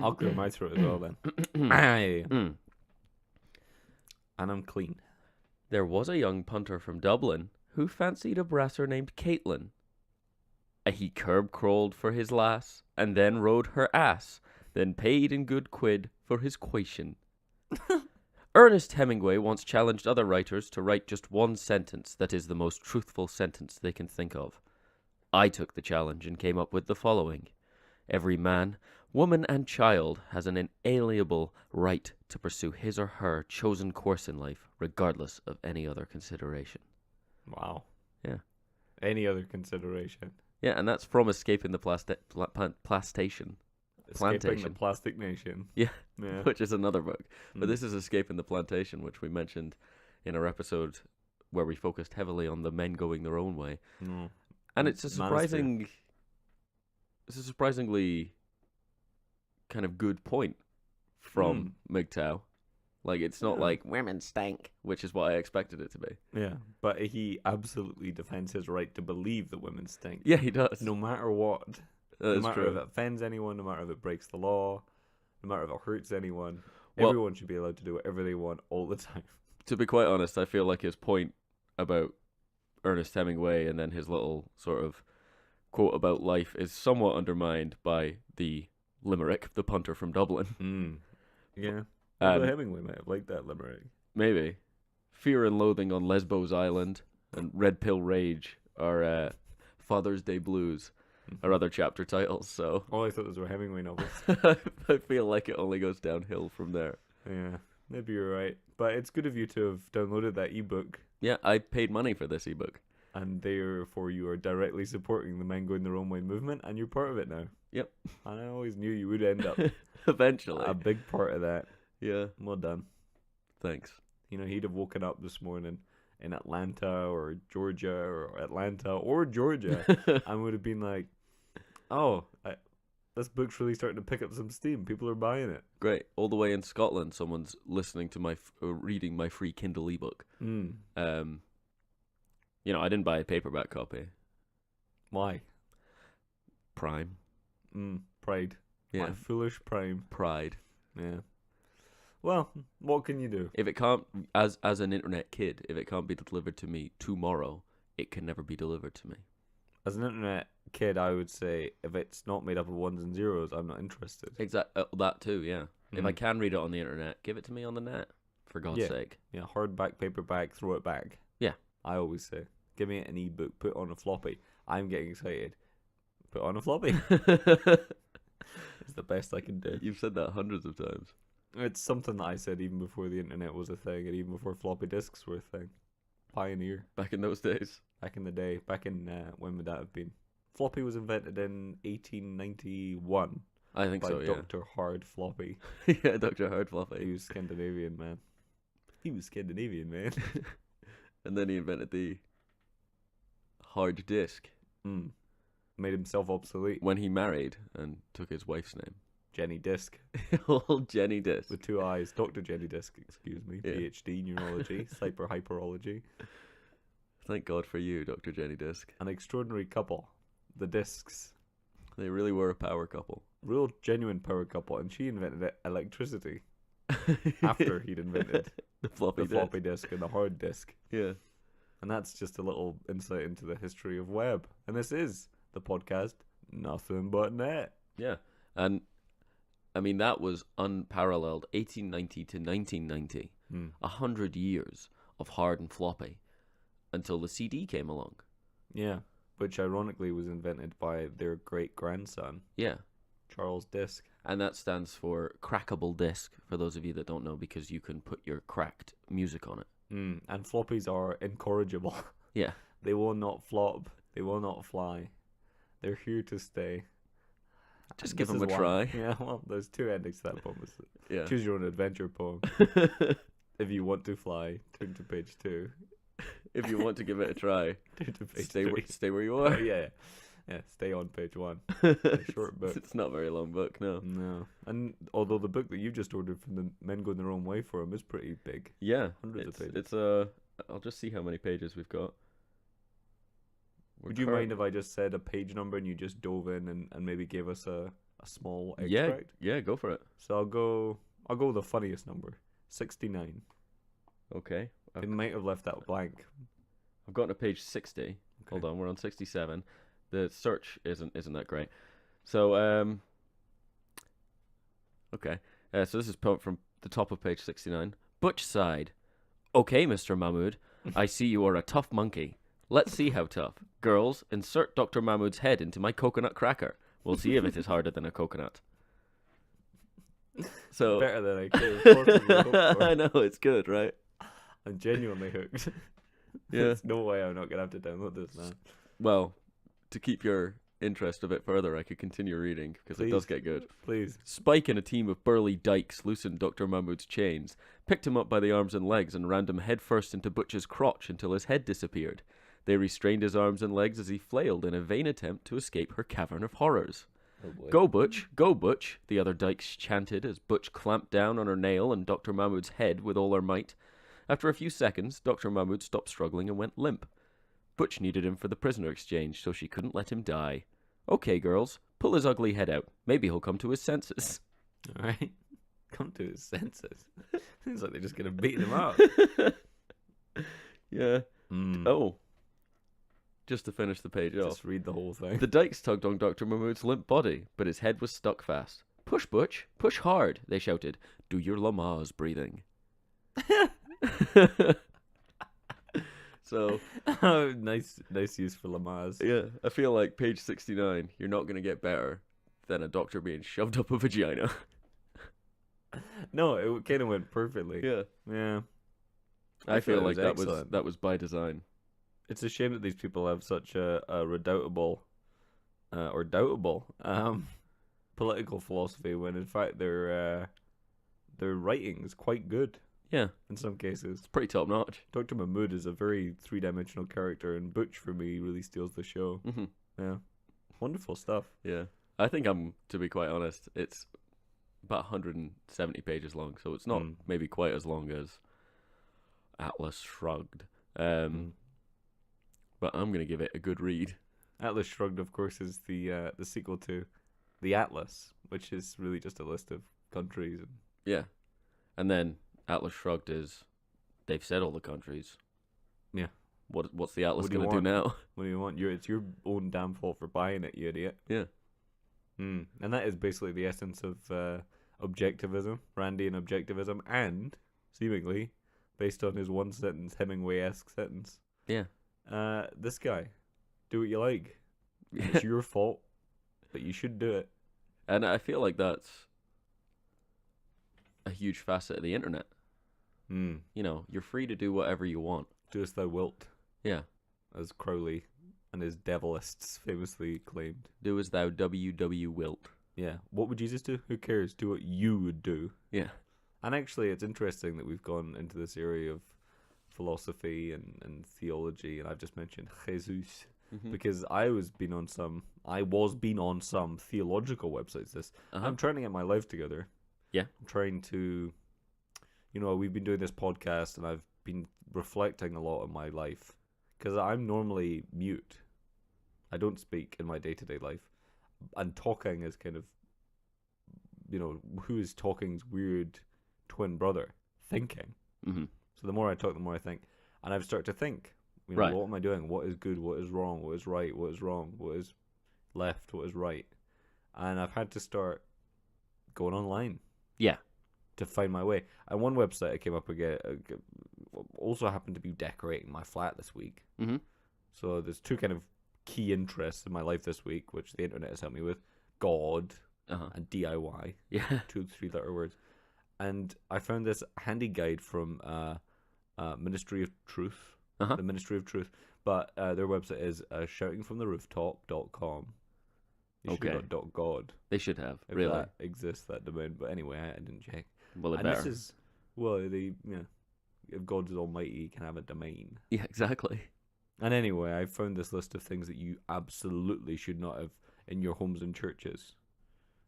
I'll clear my throat as well then. Aye. And I'm clean. There was a young punter from Dublin who fancied a brasser named Caitlin. He curb-crawled for his lass, and then rode her ass, then paid in good quid for his quation. Ernest Hemingway once challenged other writers to write just one sentence that is the most truthful sentence they can think of. I took the challenge and came up with the following. Every man, woman, and child has an inalienable right to pursue his or her chosen course in life, regardless of any other consideration. Wow. Yeah. Any other consideration? Yeah, and that's from Escaping the Plantation. Escaping the Plastic Nation. Yeah, Yeah. which is another book. But this is Escaping the Plantation, which we mentioned in our episode where we focused heavily on the men going their own way. And it's a surprisingly kind of good point from MGTOW. Like, it's not like women stank, which is what I expected it to be. Yeah, but he absolutely defends his right to believe that women stink. Yeah, he does. No matter what. That No is matter true. if it offends anyone, no matter if it breaks the law, no matter if it hurts anyone. Well, everyone should be allowed to do whatever they want all the time. To be quite honest, I feel like his point about Ernest Hemingway and then his little sort of quote about life is somewhat undermined by the limerick, The Punter from Dublin. Yeah. Hemingway might have liked that limerick. Maybe. Fear and Loathing on Lesbos Island and Red Pill Rage are Father's Day Blues are other chapter titles, so Oh, I thought those were Hemingway novels. I feel like it only goes downhill from there. Yeah, maybe you're right. But it's good of you to have downloaded that ebook. Yeah, I paid money for this ebook. And therefore you are directly supporting the Men Going Their Own Way movement, and you're part of it now. Yep. And I always knew you would end up Eventually. a big part of that. Yeah. Well done. Thanks. You know, he'd have woken up this morning in Atlanta or Georgia or Atlanta or Georgia and would have been like, oh, this book's really starting to pick up some steam. People are buying it. Great. All the way in Scotland, someone's listening to my reading my free Kindle ebook. You know, I didn't buy a paperback copy. Why? Prime. Pride. Yeah. My foolish prime. Pride. Yeah. Well, what can you do? If it can't, as an internet kid, if it can't be delivered to me tomorrow, it can never be delivered to me. As an internet kid, I would say if it's not made up of ones and zeros, I'm not interested. That too, yeah. If I can read it on the internet, give it to me on the net, for God's sake. Yeah, hardback, paperback, throw it back. Yeah. I always say, give me an ebook, put it on a floppy. I'm getting excited. Put it on a floppy. It's the best I can do. You've said that hundreds of times. It's something that I said even before the internet was a thing, and even before floppy disks were a thing. Pioneer. Back in those days. Back in the day. Back in, when would that have been? Floppy was invented in 1891. I think so, by yeah. Dr. Hard Floppy. Yeah, Dr. Hard Floppy. He was Scandinavian, man. And then he invented the hard disk. Made himself obsolete. When he married and took his wife's name. Jenny Disk. Old Jenny Disk. With 2 eyes. Dr. Jenny Disk, excuse me. Yeah. PhD, neurology, hyperology. Thank God for you, Dr. Jenny Disk. An extraordinary couple. The Disks. They really were a power couple. Real genuine power couple. And she invented electricity. After he'd invented the floppy disk and the hard disk. Yeah. And that's just a little insight into the history of web. And this is the podcast, Nuthin But Net. Yeah. And I mean, that was unparalleled. 1890 to 1990. 100 years of hard and floppy until the CD came along. Yeah. Which ironically was invented by their great-grandson. Yeah. Charles Disk. And that stands for crackable disk, for those of you that don't know, because you can put your cracked music on it. And floppies are incorrigible. Yeah. They will not flop. They will not fly. They're here to stay. Just give This them a is try. one. Yeah, well, there's two endings to that poem. Yeah. Choose your own adventure poem. If you want to fly, turn to page 2. If you want to give it a try, Turn to page stay 3. stay where you Oh, are. yeah. Stay on page 1. Short book. It's not a very long book, no. No. And although the book that you just ordered from the Men Going Their Own Way Forum is pretty big. Yeah. Hundreds of pages. It's I'll just see how many pages we've got. Would you mind if I just said a page number and you just dove in and maybe gave us a small Yeah, extract? yeah, go for it. So I'll go with the funniest number. 69. Okay. They might have left that blank. I've gotten to page 60. Okay. Hold on, we're on 67. The search isn't that great. So okay. So this is from the top of page 69. Butch sighed. Okay, Mr. Mahmood. I see you are a tough monkey. Let's see how tough. Girls, insert Dr. Mahmood's head into my coconut cracker. We'll see if it is harder than a coconut. So Better than I could have possibly hoped for. I know, it's good, right? I'm genuinely hooked. Yeah. There's no way I'm not going to have to download this now. Well, to keep your interest a bit further, I could continue reading because it does get good. Please. Spike and a team of burly dykes loosened Dr. Mahmood's chains, picked him up by the arms and legs, and rammed him headfirst into Butch's crotch until his head disappeared. They restrained his arms and legs as he flailed in a vain attempt to escape her cavern of horrors. Oh boy. Go Butch, the other dykes chanted as Butch clamped down on her nail and Dr. Mahmood's head with all her might. After a few seconds, Dr. Mahmood stopped struggling and went limp. Butch needed him for the prisoner exchange, so she couldn't let him die. Okay, girls, pull his ugly head out. Maybe he'll come to his senses. All right. Come to his senses. Seems like they're just going to beat him up. Yeah. Mm. Oh. Just to finish the page off. Just read the whole thing. The dykes tugged on Dr. Mahmood's limp body, but his head was stuck fast. Push, Butch. Push hard, they shouted. Do your Lamaze breathing. So, Oh, nice use for Lamaze. yeah, I feel like page 69, you're not going to get better than a doctor being shoved up a vagina. No, it kind of went perfectly. Yeah. Yeah. I feel it like was excellent. that was by design. It's a shame that these people have such a redoubtable or doubtable political philosophy when in fact their writing is quite good Yeah, in some cases. it's pretty top notch. Dr. Mahmood is a very three-dimensional character, and Butch for me really steals the show. Hmm. Yeah, wonderful stuff. Yeah. I think to be quite honest, it's about 170 pages long, so it's not maybe quite as long as Atlas Shrugged. But I'm going to give it a good read. Atlas Shrugged, of course, is the sequel to The Atlas, which is really just a list of countries. Yeah. And then Atlas Shrugged is, they've said all the countries. Yeah. What's the Atlas What do you going to do now? What do you want? It's your own damn fault for buying it, you idiot. Yeah. And that is basically the essence of objectivism, Randian objectivism, and seemingly based on his one-sentence Hemingway-esque sentence. Yeah. This guy, do what you like. It's your fault, but you should do it. And I feel like that's a huge facet of the internet. You know, you're free to do whatever you want. Do as thou wilt, Yeah. as Crowley and his devilists famously claimed. Do as thou W wilt. Yeah. What would Jesus do? Who cares? Do what you would do. Yeah. And actually, it's interesting that we've gone into this area of philosophy and theology, and I've just mentioned Jesus because I was been on some theological websites. I'm trying to get my life together. Yeah. I'm trying to, we've been doing this podcast, and I've been reflecting a lot on my life because I'm normally mute. I don't speak in my day-to-day life, and talking is kind of, who is talking's weird twin brother, thinking. So the more I talk, the more I think. And I've started to think, Right. What am I doing? What is good? What is wrong? What is right? What is wrong? What is left? What is right? And I've had to start going online. Yeah. To find my way. And one website I came up again also happened to be decorating my flat this week. So there's two kind of key interests in my life this week, which the internet has helped me with. God and DIY. Yeah. 2 3-letter words. And I found this handy guide from Ministry of Truth, the Ministry of Truth. But their website is shoutingfromtherooftop.com. You should have got .god. They should have, If really. that exists, that domain. But anyway, I didn't check. Well, it And better. this is, well, if God is almighty, he can have a domain. Yeah, exactly. And anyway, I found this list of things that you absolutely should not have in your homes and churches.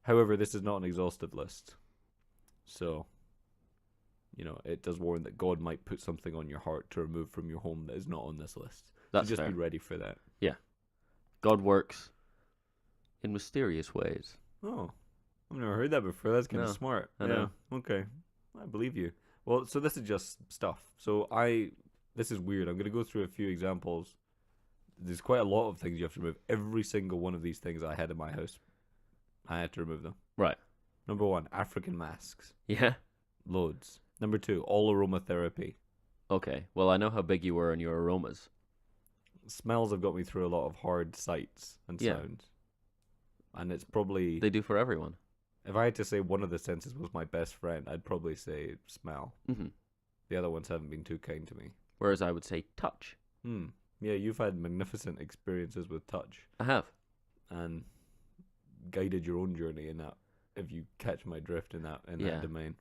However, this is not an exhaustive list. So, it does warn that God might put something on your heart to remove from your home that is not on this list. That's so just fair. be ready for that. Yeah. God works in mysterious ways. Oh, I've never heard that before. That's kind of No, smart. I know. Okay. I believe you. Well, so this is just stuff. So this is weird. I'm going to go through a few examples. There's quite a lot of things you have to remove. Every single one of these things I had in my house, I had to remove them. Right. Number 1, African masks. Yeah. Loads. Number 2, all aromatherapy. Okay. Well, I know how big you were in your aromas. Smells have got me through a lot of hard sights and Yeah. sounds. And it's probably, They do for everyone. if I had to say one of the senses was my best friend, I'd probably say smell. Hmm. The other ones haven't been too kind to me. Whereas I would say touch. Yeah, you've had magnificent experiences with touch I have. and guided your own journey in that, if you catch my drift in that Yeah. domain.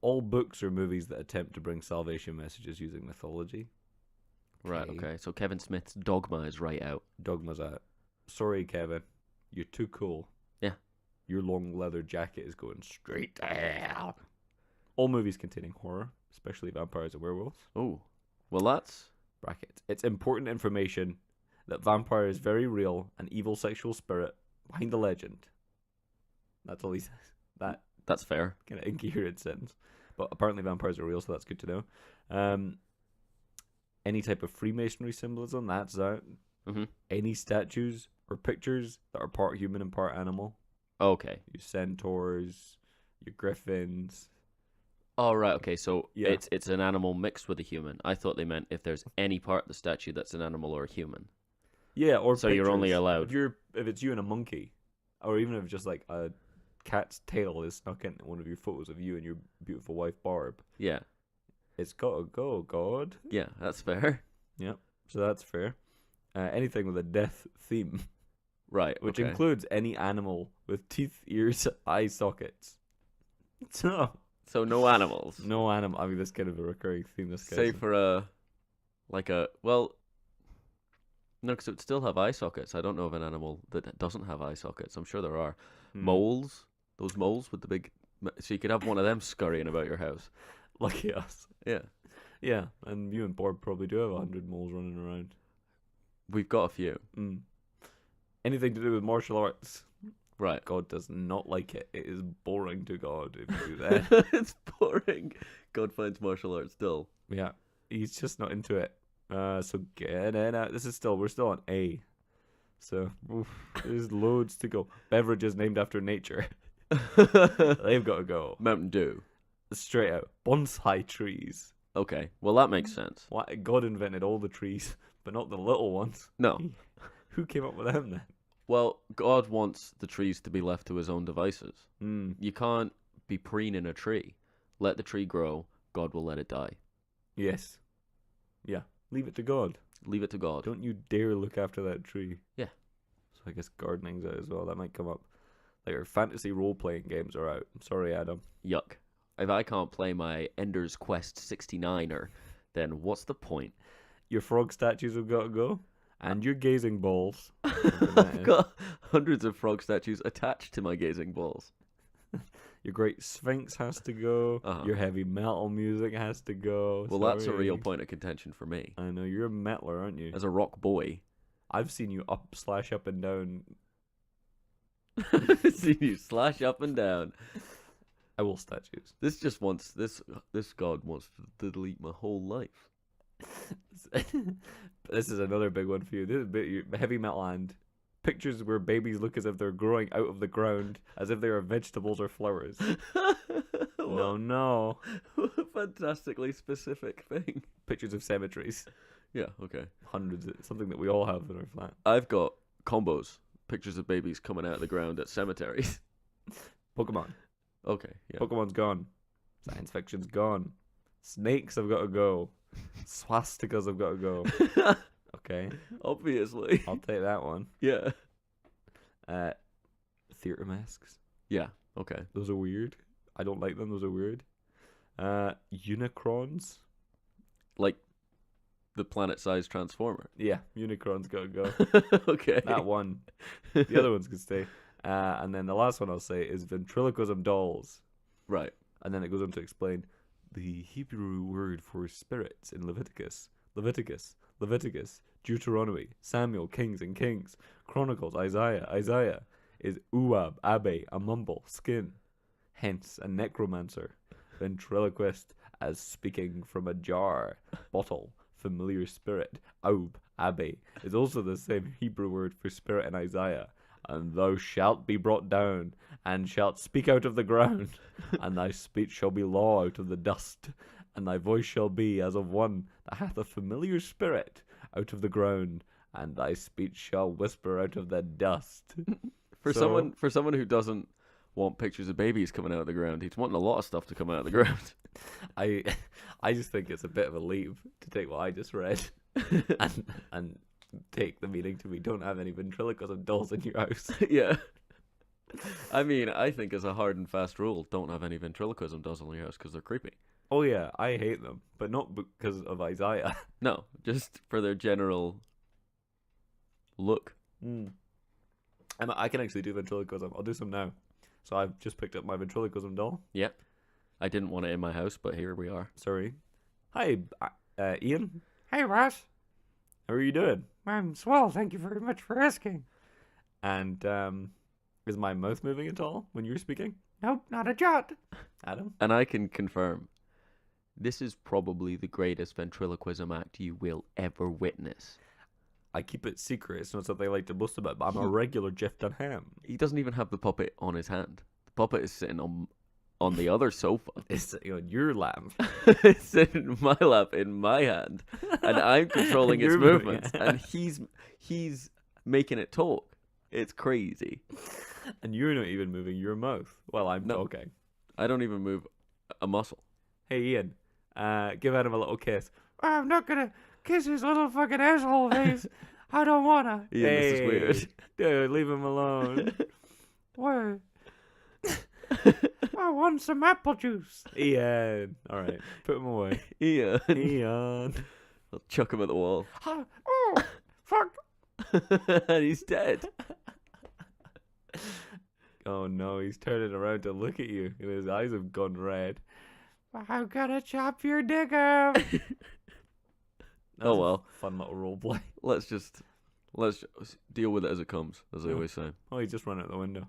All books or movies that attempt to bring salvation messages using mythology. Right, okay. So Kevin Smith's Dogma is right out. Dogma's out. Sorry, Kevin. You're too cool. Yeah. Your long leather jacket is going straight to hell. All movies containing horror, especially vampires and werewolves. Oh. Well, that's... Brackets. It's important information that vampire is very real, an evil sexual spirit behind the legend. That's all he says. That That's fair. kind of incoherent sentence. But apparently vampires are real, so that's good to know. Any type of Freemasonry symbolism, that's out. Mm-hmm. Any statues or pictures that are part human and part animal. Okay. Your centaurs, your griffins. Oh, right, okay. So Yeah. it's an animal mixed with a human. I thought they meant if there's any part of the statue that's an animal or a human. Yeah, or So you're only pictures. allowed- If it's you and a monkey, or even if just like a cat's tail is stuck into one of your photos of you and your beautiful wife Barb, Yeah. it's gotta go, God. Yeah, that's fair. So that's fair. Anything with a death theme, Right, which okay. includes any animal with teeth, ears, eye sockets. So So no animals. no animal. I mean, that's kind of a recurring theme. This Say guy's- for well, no, because it would still have eye sockets. I don't know of an animal that doesn't have eye sockets. I'm sure there are. Moles, those moles with the big... So you could have one of them scurrying about your house. Lucky us. Yeah. Yeah, and you and Barb probably do have 100 moles running around. We've got a few. Anything to do with martial arts, Right. God does not like it. It is boring to God if you do that. It's boring. God finds martial arts dull. Yeah, he's just not into it. So get it out. We're still on A. So there's loads to go. Beverages named after nature. They've got to go. Mountain Dew. Straight out. Bonsai trees. Okay. Well, that makes sense. Why God invented all the trees, but not the little ones. No. Who came up with them then? Well, God wants the trees to be left to his own devices. Mm. You can't be preening a tree. Let the tree grow. God will let it die. Yes. Yeah. Leave it to God. Leave it to God. Don't you dare look after that tree. Yeah. So I guess gardening's out as well. That might come up. Like our fantasy role-playing games are out. I'm sorry, Adam. Yuck. If I can't play my Ender's Quest 69er, then what's the point? Your frog statues have got to go. And your gazing balls. I've got hundreds of frog statues attached to my gazing balls. Your great sphinx has to go. Uh-huh. Your heavy metal music has to go. Well, that's a Sorry. real point of contention for me. I know, you're a metaler, aren't you? As a rock boy, I've seen you up and down. see you slash up and down. I will statues. This just wants this God wants to delete my whole life. This is another big one for you. This is heavy metal and pictures where babies look as if they're growing out of the ground, as if they are vegetables or flowers. No. What a fantastically specific thing. Pictures of cemeteries. Yeah, okay. Hundreds. It's something that we all have in our flat. I've got combos, pictures of babies coming out of the ground at cemeteries. Pokemon. Okay, yeah. Pokemon's gone. Science fiction's gone. Snakes have got to go. Swastikas have got to go. Okay, Obviously. I'll take that one. Yeah. Theater masks. Yeah. Okay. Those are weird. I don't like them. Those are weird. Unicrons. Like the planet-sized transformer. Yeah, Unicrons gotta go. Okay. That one. The other ones can stay. And then the last one I'll say is ventriloquism dolls. Right. And then it goes on to explain the Hebrew word for spirits in Leviticus, Deuteronomy, Samuel, Kings and Kings, Chronicles, Isaiah is uab, abe, a mumble, skin, hence a necromancer, ventriloquist as speaking from a jar, bottle, familiar spirit, aub, abe is also the same Hebrew word for spirit in Isaiah. And thou shalt be brought down, and shalt speak out of the ground, and thy speech shall be law out of the dust, and thy voice shall be as of one that hath a familiar spirit out of the ground, and thy speech shall whisper out of the dust. For someone who doesn't want pictures of babies coming out of the ground, he's wanting a lot of stuff to come out of the ground. I just think it's a bit of a leap to take what I just read and take the meaning to be don't have any ventriloquism dolls in your house. Yeah. I mean, I think as a hard and fast rule, don't have any ventriloquism dolls in your house because they're creepy. Oh yeah, I hate them, but not because of Isaiah. No, just for their general look. I can actually do ventriloquism. I'll do some now. So I've just picked up my ventriloquism doll. Yep. I didn't want it in my house, but here we are. Sorry. Hi, Ian. Hey, Ross. How are you doing? I'm swell. Thank you very much for asking. And is my mouth moving at all when you're speaking, Nope, not a jot. Adam? And I can confirm, this is probably the greatest ventriloquism act you will ever witness. I keep it secret. It's not something I like to boast about, but I'm a regular Jeff Dunham. He doesn't even have the puppet on his hand. The puppet is sitting on the other sofa. It's on your lap. It's sitting in my lap in my hand, and I'm controlling its You're moving movements, it. and he's making it talk. It's crazy. And you're not even moving your mouth. Well, I'm No. okay. I don't even move a muscle. Hey, Ian. Give Adam a little kiss. I'm not gonna kiss his little fucking asshole face. I don't wanna. Ian, this is weird. Dude, leave him alone. What? I want some apple juice. Ian. All right. Put him away. Ian. Ian. I'll chuck him at the wall. Oh, fuck. And he's dead. Oh, no. He's turning around to look at you, and his eyes have gone red. I'm gonna chop your dick off. Oh, well. Fun little roleplay. Let's just deal with it as it comes, as I Yeah. always say. Oh, he just ran out the window.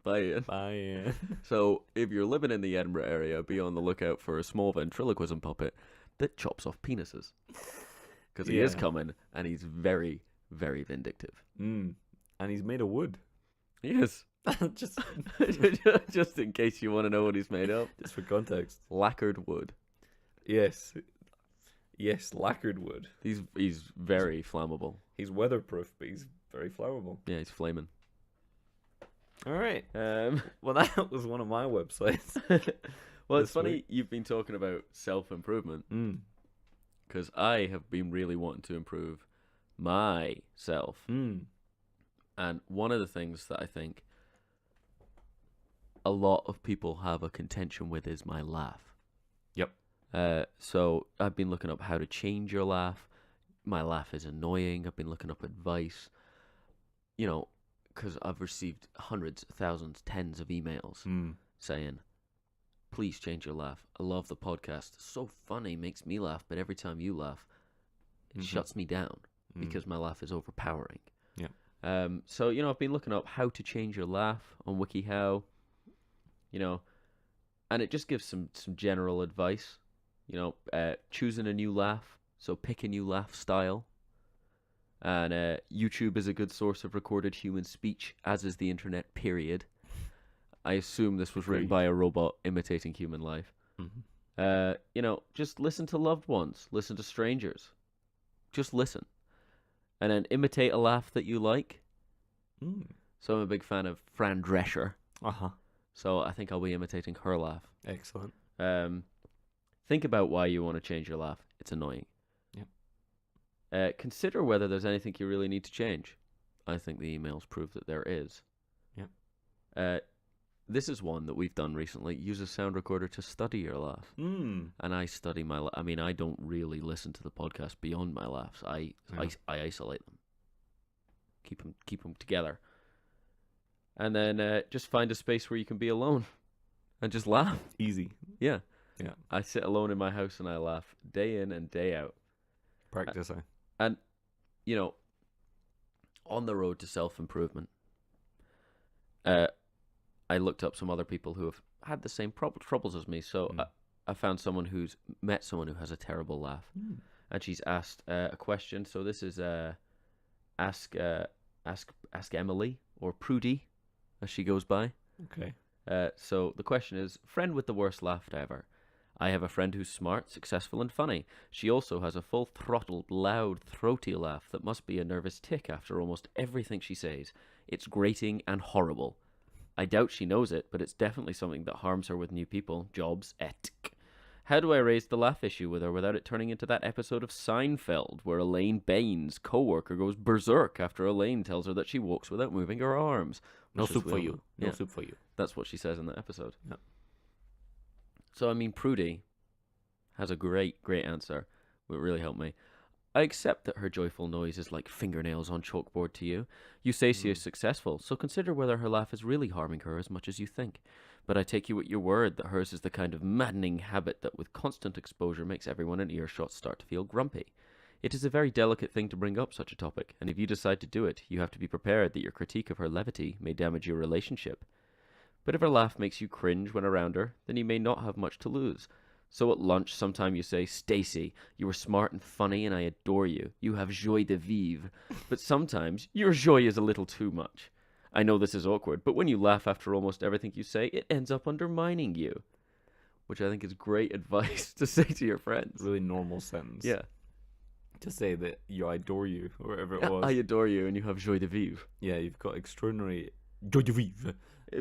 Bye, Ian. Bye, Ian. So, if you're living in the Edinburgh area, be on the lookout for a small ventriloquism puppet that chops off penises. Because he is Yeah. coming, and he's very, very vindictive. And he's made of wood. He is. just, Just in case you want to know what he's made of. just for context. Lacquered wood. Yes. Yes, lacquered wood. He's very flammable. He's weatherproof, but he's very flammable. Yeah, he's flaming. All right. Well, Well, that was one of my websites. it's This funny week. you've been talking about self-improvement, Mm. because I have been really wanting to improve myself. Mm. And one of the things that I think a lot of people have a contention with is my laugh. Yep. So I've been looking up how to change your laugh. My laugh is annoying. I've been looking up advice. You know, because I've received hundreds, thousands, tens of emails saying, please change your laugh. I love the podcast. It's so funny, makes me laugh, but every time you laugh, it shuts me down because my laugh is overpowering. Yeah. So, you know, I've been looking up how to change your laugh on WikiHow, you know, and it just gives some general advice, you know, choosing a new laugh. So pick a new laugh style. And YouTube is a good source of recorded human speech, as is the internet, period. I assume this was written by a robot imitating human life. You know, just listen to loved ones. Listen to strangers. Just listen. And then imitate a laugh that you like. So I'm a big fan of Fran Drescher. So I think I'll be imitating her laugh. Excellent. Think about why you want to change your laugh. It's annoying. Consider whether there's anything you really need to change. I think the emails prove that there is. Yep. This is one that we've done recently. Use a sound recorder to study your laugh. And I study my I mean, I don't really listen to the podcast beyond my laughs. I isolate them. Keep them together. And then just find a space where you can be alone and just laugh. Easy. Yeah. Yeah. I sit alone in my house and I laugh day in and day out. Practice. And, you know, on the road to self-improvement, I looked up some other people who have had the same troubles as me. So I found someone who's met someone who has a terrible laugh. And she's asked a question. So this is Ask Emily, or Prudy, as she goes by. Okay. So the question is, friend with the worst laugh ever. I have a friend who's smart, successful, and funny. She also has a full-throttled, loud, throaty laugh that must be a nervous tic after almost everything she says. It's grating and horrible. I doubt she knows it, but it's definitely something that harms her with new people, jobs, etc. How do I raise the laugh issue with her without it turning into that episode of Seinfeld where Elaine Baines' co-worker goes berserk after Elaine tells her that she walks without moving her arms? No soup for you. No soup for you. That's what she says in that episode. Yeah. So, I mean, Prudy has a great answer. It really helped me. I accept that her joyful noise is like fingernails on chalkboard to you. You say she is successful, so consider whether her laugh is really harming her as much as you think. But I take you at your word that hers is the kind of maddening habit that with constant exposure makes everyone in earshot start to feel grumpy. It is a very delicate thing to bring up such a topic, and if you decide to do it, you have to be prepared that your critique of her levity may damage your relationship. But if her laugh makes you cringe when around her, then you may not have much to lose. So at lunch, sometime you say, Stacy, you are smart and funny and I adore you. You have joie de vivre. But sometimes your joy is a little too much. I know this is awkward, but when you laugh after almost everything you say, it ends up undermining you. Which I think is great advice to say to your friends. Really normal sentence. Yeah. To say that I adore you, or whatever it was. I adore you and you have joie de vivre. Yeah, you've got extraordinary joie de vivre.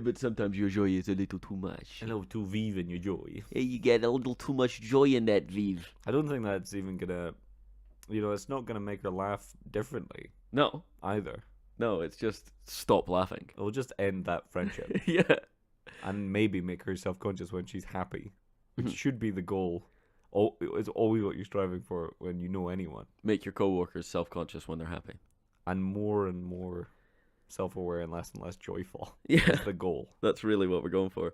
But sometimes your joy is a little too much. A little too vive in your joy. Hey, you get a little too much joy in that vivre. I don't think that's even gonna, it's not gonna make her laugh differently. No. Either. No, it's just stop laughing. It'll just end that friendship. Yeah. And maybe make her self-conscious when she's happy, which should be the goal. It's always what you're striving for when you know anyone. Make your coworkers self-conscious when they're happy. And more self-aware and less joyful. Yeah. That's the goal. That's really what we're going for.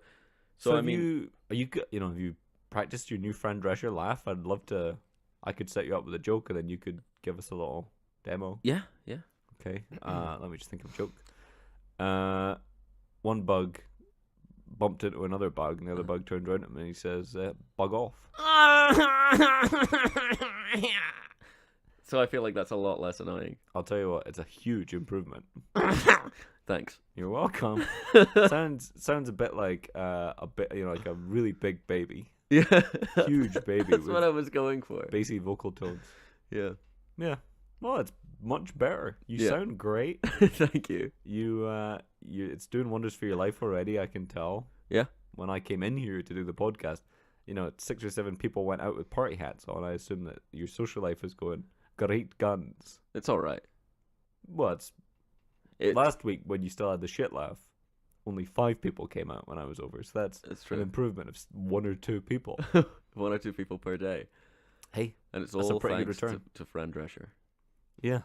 So I mean, have you practiced your new friend Drescher laugh? I'd love to. I could set you up with a joke, and then you could give us a little demo. Yeah. Okay. Let me just think of a joke. One bug bumped into another bug, and the other bug turned around at him and he says, "Bug off." So I feel like that's a lot less annoying. I'll tell you what, it's a huge improvement. Thanks. You're welcome. sounds a bit like like a really big baby. Yeah. Huge baby. That's what I was going for. Bassy vocal tones. Yeah. Yeah. Well, it's much better. You sound great. Thank you. It's doing wonders for your life already, I can tell. Yeah. When I came in here to do the podcast, 6 or 7 people went out with party hats on. I assume that your social life is going great guns. It's all right. Well, last week when you still had the shit laugh, only 5 people came out when I was over. So that's true. An improvement of 1 or 2 people. 1 or 2 people per day. Hey, and it's that's all a pretty thanks good return. to friend Drescher. Yeah.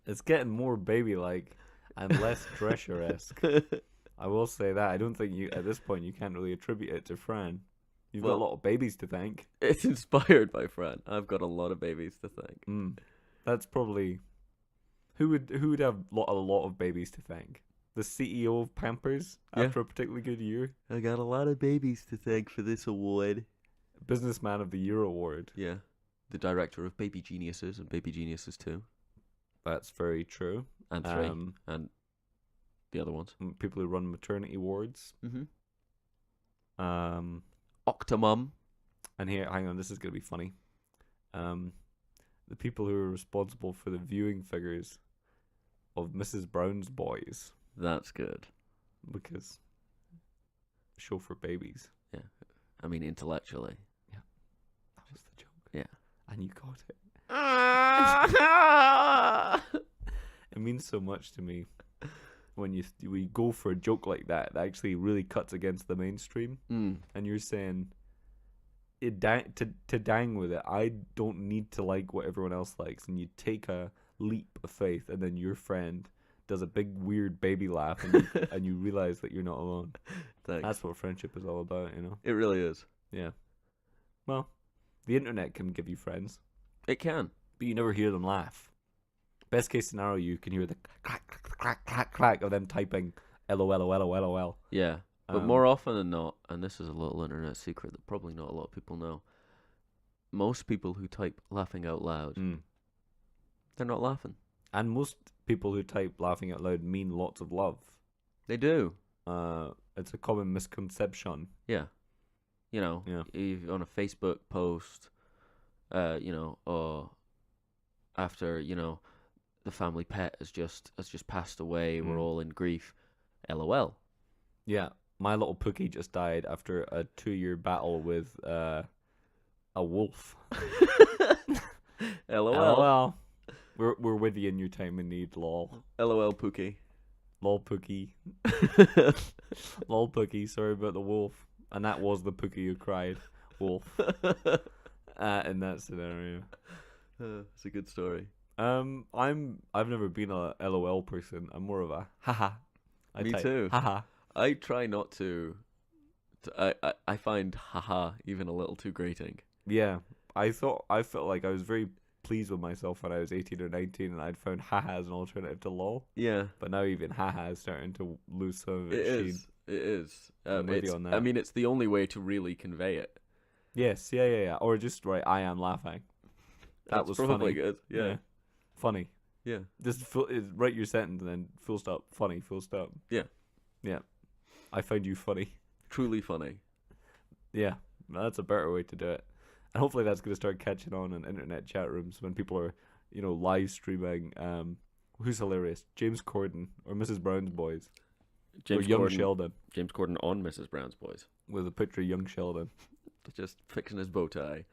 It's getting more baby-like and less Drescher-esque. I will say that. I don't think at this point you can't really attribute it to Fran. You've got a lot of babies to thank. It's inspired by Fran. I've got a lot of babies to thank. That's probably who would have a lot of babies to thank. The CEO of Pampers after a particularly good year. I got a lot of babies to thank for this award. Businessman of the Year award. Yeah. The director of Baby Geniuses and Baby Geniuses 2. That's very true. And 3. And the other ones. People who run maternity wards. Octomum. And here, hang on, this is going to be funny. The people who are responsible for the viewing figures of Mrs. Brown's Boys. That's good. Because show for babies. Yeah. I mean, intellectually. Yeah. That was the joke. Yeah. And you got it. It means so much to me when we go for a joke like that actually really cuts against the mainstream, and you're saying to dang with it. I don't need to like what everyone else likes, and you take a leap of faith, and then your friend does a big weird baby laugh, and you realize that you're not alone. Thanks. That's what friendship is all about, you know. It really is. Yeah. Well, the internet can give you friends, It can. but you never hear them laugh. Best case scenario, you can hear the clack, clack, clack, clack, clack of them typing LOL. Yeah. But more often than not, and this is a little internet secret that probably not a lot of people know, most people who type laughing out loud, they're not laughing. And most people who type laughing out loud mean lots of love. They do. It's a common misconception. Yeah. You know, Yeah. if on a Facebook post, or after, the family pet has just passed away, we're all in grief. LOL. Yeah. My little Pookie just died after a 2-year battle with a wolf. LOL. We're with you in your time of need, lol. LOL Pookie. Lol Pookie. Lol Pookie, sorry about the wolf. And that was the Pookie who cried. Wolf. In that scenario. It's a good story. I've never been a LOL person. I'm more of a haha. Me too. Haha. I try not to. I find haha even a little too grating. Yeah. I felt like I was very pleased with myself when I was 18 or 19 and I'd found haha as an alternative to lol. Yeah. But now even haha is starting to lose some of its sheen. It is. I'm with you on that. I mean, it's the only way to really convey it. Yes, yeah. Or just right, I am laughing. That was probably funny. good. Yeah. Funny. Yeah. Just write your sentence and then full stop. Funny, full stop. Yeah. Yeah. I find you funny. Truly funny. Yeah. That's a better way to do it. And hopefully that's going to start catching on in internet chat rooms when people are, live streaming. Who's hilarious? James Corden or Mrs. Brown's Boys. Or young Sheldon. James Corden on Mrs. Brown's Boys. With a picture of young Sheldon. Just fixing his bow tie.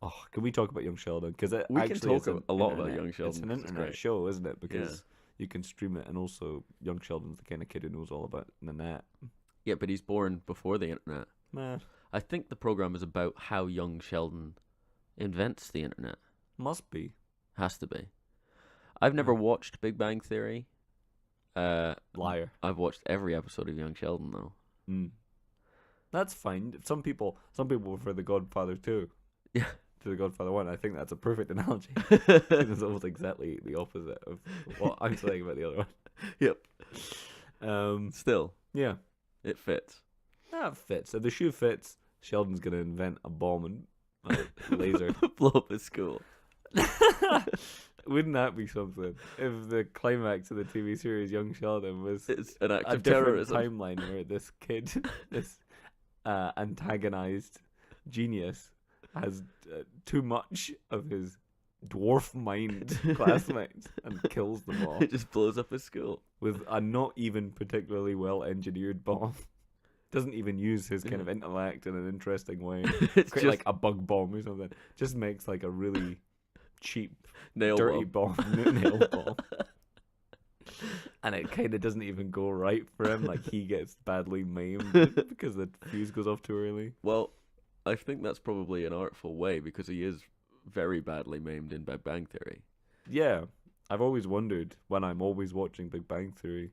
Oh, can we talk about young Sheldon? Because we can talk a lot about young Sheldon. It's an internet show, isn't it? Because you can stream it, and also young Sheldon's the kind of kid who knows all about the net. Yeah, but he's born before the internet. Nah. I think the program is about how young Sheldon invents the internet. Must be. Has to be. I've never watched Big Bang Theory. Liar. I've watched every episode of Young Sheldon though. That's fine. Some people prefer The Godfather 2. Yeah. To The Godfather 1. I think that's a perfect analogy. It's almost exactly the opposite of what I'm saying about the other one. Yep. Still. Yeah. It fits. That fits. If the shoe fits, Sheldon's gonna invent a bomb and a laser. Blow up his school. Wouldn't that be something? If the climax of the TV series Young Sheldon was It's an act a of different terrorism. timeline where this kid, this antagonized genius, has too much of his dwarf mind classmates and kills them all It just blows up his school. with a not even particularly well engineered bomb. Doesn't even use his kind of intellect in an interesting way. It's Create just like a bug bomb or something. Just makes like a really cheap, nail dirty bomb. nail bomb. And it kind of doesn't even go right for him. Like he gets badly maimed because the fuse goes off too early. Well, I think that's probably an artful way because he is very badly maimed in Big Bang Theory. Yeah, I've always wondered when I'm always watching Big Bang Theory,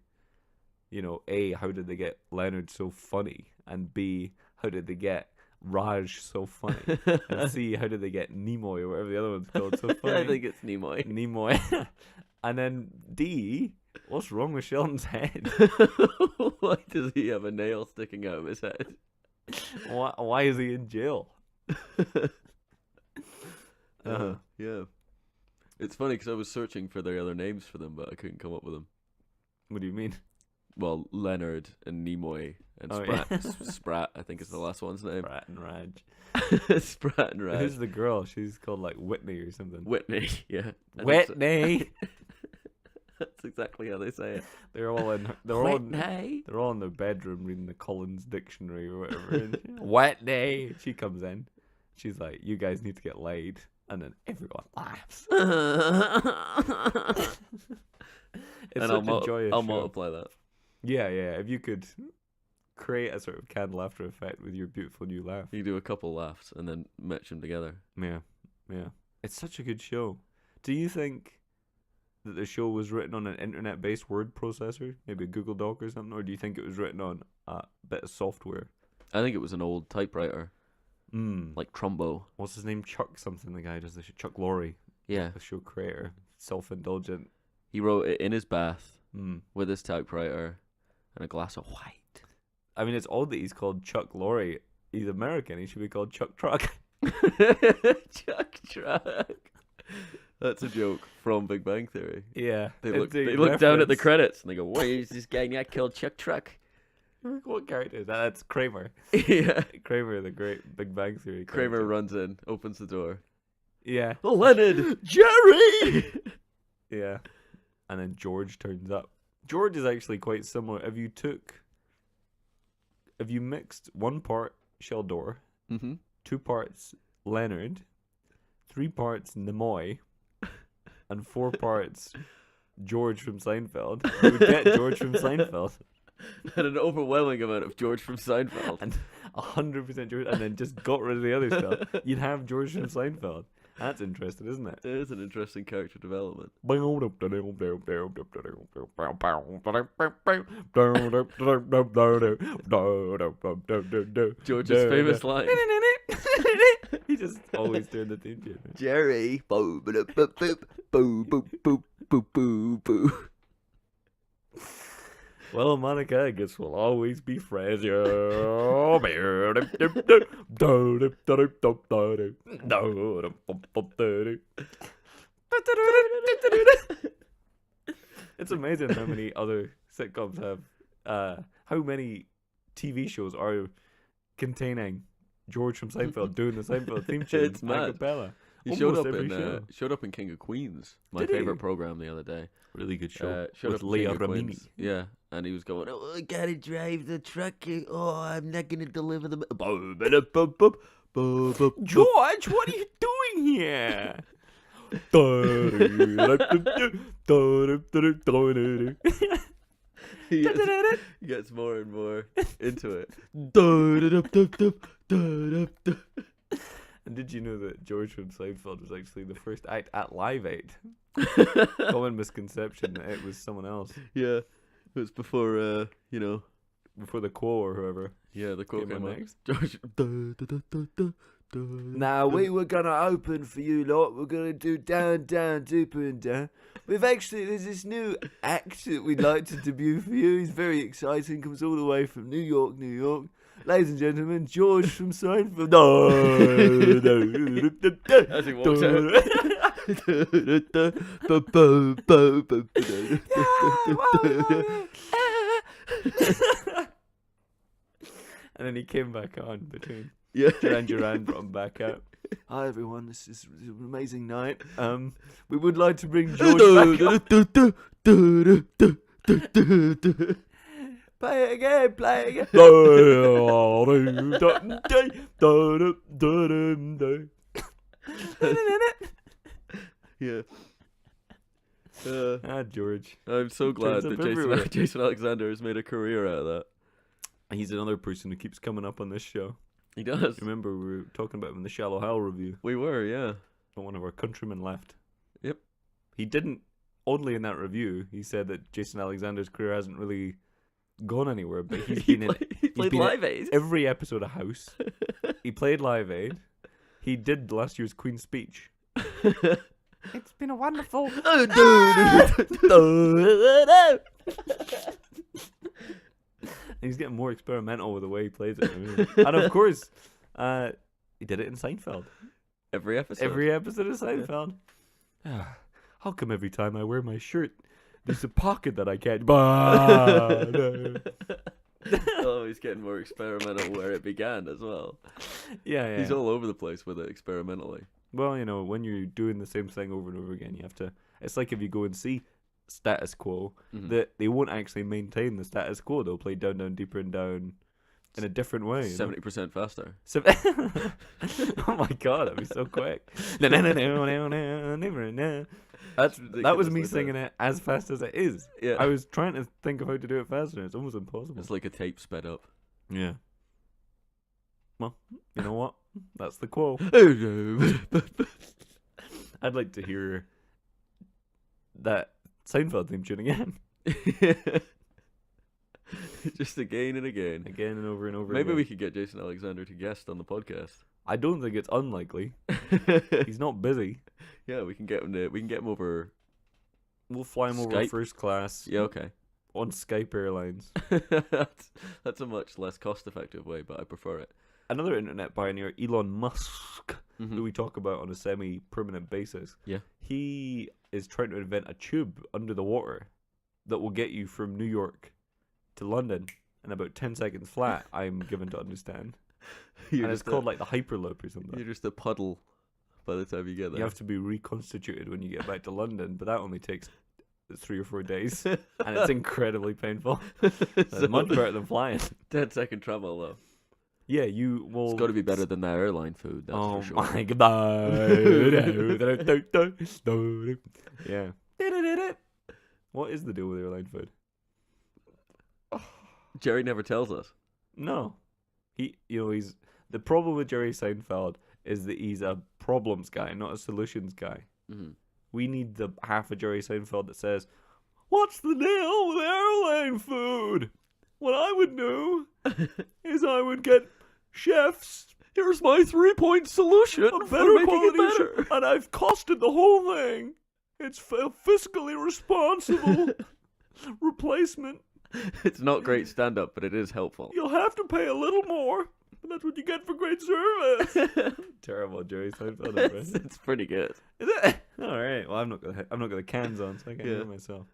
A, how did they get Leonard so funny? And B, how did they get Raj so funny? And C, how did they get Nimoy or whatever the other one's called so funny? I think it's Nimoy. Nimoy. And then D, what's wrong with Sheldon's head? Why does he have a nail sticking out of his head? Why is he in jail? Yeah. It's funny because I was searching for their other names for them, but I couldn't come up with them. What do you mean? Well, Leonard and Nimoy and Sprat. Sprat, I think is the last one's name. Sprat and Raj. Sprat and Raj. Who's the girl? She's called like Whitney or something. Whitney, yeah. Whitney. That's exactly how they say it. They're all in their bedroom reading the Collins Dictionary or whatever. Whitney. She comes in. She's like, "You guys need to get laid." and then everyone laughs. It's And such a joyous I'll show. multiply that. Yeah. If you could create a sort of canned laughter effect with your beautiful new laugh. You do a couple laughs and then match them together. Yeah. It's such a good show. Do you think that the show was written on an internet-based word processor, maybe a Google Doc or something, or do you think it was written on a bit of software? I think it was an old typewriter, like Trumbo. What's his name? Chuck something. The guy who does the show. Chuck Lorre, Yeah, the show creator, self-indulgent. he wrote it in his bath Mm. with his typewriter and a glass of white. I mean, it's odd that he's called Chuck Lorre. He's American. He should be called Chuck Truck. Chuck Truck. That's a joke from Big Bang Theory. Yeah. They it's look a down at the reference. credits and they go, "Why is this guy not called Chuck Truck?" What character is that? That's Kramer. Yeah. Kramer, the great Big Bang Theory. Kramer character. runs in, opens the door. Yeah. Leonard! Jerry! Yeah. And then George turns up. George is actually quite similar. If you mixed 1 part Sheldor, Mm-hmm. 2 parts Leonard, 3 parts Nimoy, and 4 parts George from Seinfeld, you would get George from Seinfeld. And an overwhelming amount of George from Seinfeld. And 100% George, and then just got rid of the other stuff. You'd have George from Seinfeld. That's interesting, isn't it? It is an interesting character development. George's famous line. He just always doing the theme tune. Jerry. Boo, boo, boo, boo, boo, boo, boo, boo, boo, boo. Well, Monica, I guess we'll always be friends. It's amazing how many other sitcoms have, how many TV shows are containing George from Seinfeld doing the Seinfeld theme tune. It's mad. A cappella. He showed Almost up every in show. showed up in King of Queens, my Did he? favorite program the other day. Really good show. Showed with up in Leah King of Remini. Queens. Yeah, and he was going, "Oh, I gotta drive the truck. Oh, I'm not gonna deliver the." George, what are you doing here? He gets more and more into it. And did you know that George from Seinfeld was actually the first act at Live Aid? Common misconception that it was someone else Yeah, it was before, before the Quo or whoever. yeah, the quote Came came on out. next. George. Now we were gonna open for you lot. We're gonna do down, down, duper and down. There's this new act that we'd like to debut for you. He's very exciting. Comes all the way from New York, New York. Ladies and gentlemen, George from Seinfeld. As he walks out. And then he came back on between. Yeah. Duran brought him back out. Hi everyone, this is an amazing night. We would like to bring George back on. Play it again, play it again. Yeah. George. I'm so glad Turns that up everywhere. Jason Alexander has made a career out of that. He's another person who keeps coming up on this show. He does. Remember, we were talking about him in the Shallow Hal review. We were, yeah. But one of our countrymen left. Yep. He didn't, oddly in that review, he said that Jason Alexander's career hasn't really gone anywhere, but he's been in He played been Live Aid. every episode of House. He played Live Aid. He did last year's Queen's Speech. It's been a wonderful. He's getting more experimental with the way he plays it. And of course, he did it in Seinfeld. Every episode. Every episode of Seinfeld. How come every time I wear my shirt, there's a pocket that I can't... Oh, he's getting more experimental where it began as well. Yeah. He's all over the place with it experimentally. Well, when you're doing the same thing over and over again, you have to... It's like if you go and see Status Quo, Mhm. that they won't actually maintain the status quo. They'll play Down, Down, Deeper and Down in a different way. 70% faster. Oh my god, that'd be so quick. That was me ridiculously singing it as fast as it is. Yeah. I was trying to think of how to do it faster. It's almost impossible. It's like a tape sped up. Yeah. Well, you know what? That's the quote. I'd like to hear that Seinfeld theme tune again. Just again and again. Again and over and over Maybe again. we could get Jason Alexander to guest on the podcast. I don't think it's unlikely. He's not busy. Yeah, we can get him over. We'll fly him over Skype? first class Yeah, okay. on Skype Airlines. That's a much less cost-effective way, but I prefer it. Another internet pioneer, Elon Musk, Mhm. who we talk about on a semi-permanent basis. Yeah. He is trying to invent a tube under the water that will get you from New York to London in about 10 seconds flat, I'm given to understand. And it's called like the Hyperloop or something. You're just a puddle by the time you get there. You have to be reconstituted when you get back to London, but that only takes 3 or 4 days, and it's incredibly painful. It's much better than flying. 10-second travel, though. Yeah, you will. It's got to be better than that airline food, that's Oh for sure. my god. Yeah. What is the deal with airline food? Jerry never tells us. No. He's the problem with Jerry Seinfeld is that he's a problems guy, not a solutions guy. Mhm. We need the half of Jerry Seinfeld that says, "What's the deal with airline food? What I would do is I would get chefs. Here's my 3-point solution A for better making quality it better. and I've costed the whole thing. It's a fiscally responsible replacement. It's not great stand-up, but it is helpful. You'll have to pay a little more, but that's what you get for great service." Terrible Jerry Seinfeld impression. It's pretty good. Is it? All right. Well, I'm not got the cans on, so I can't Yeah. hear myself.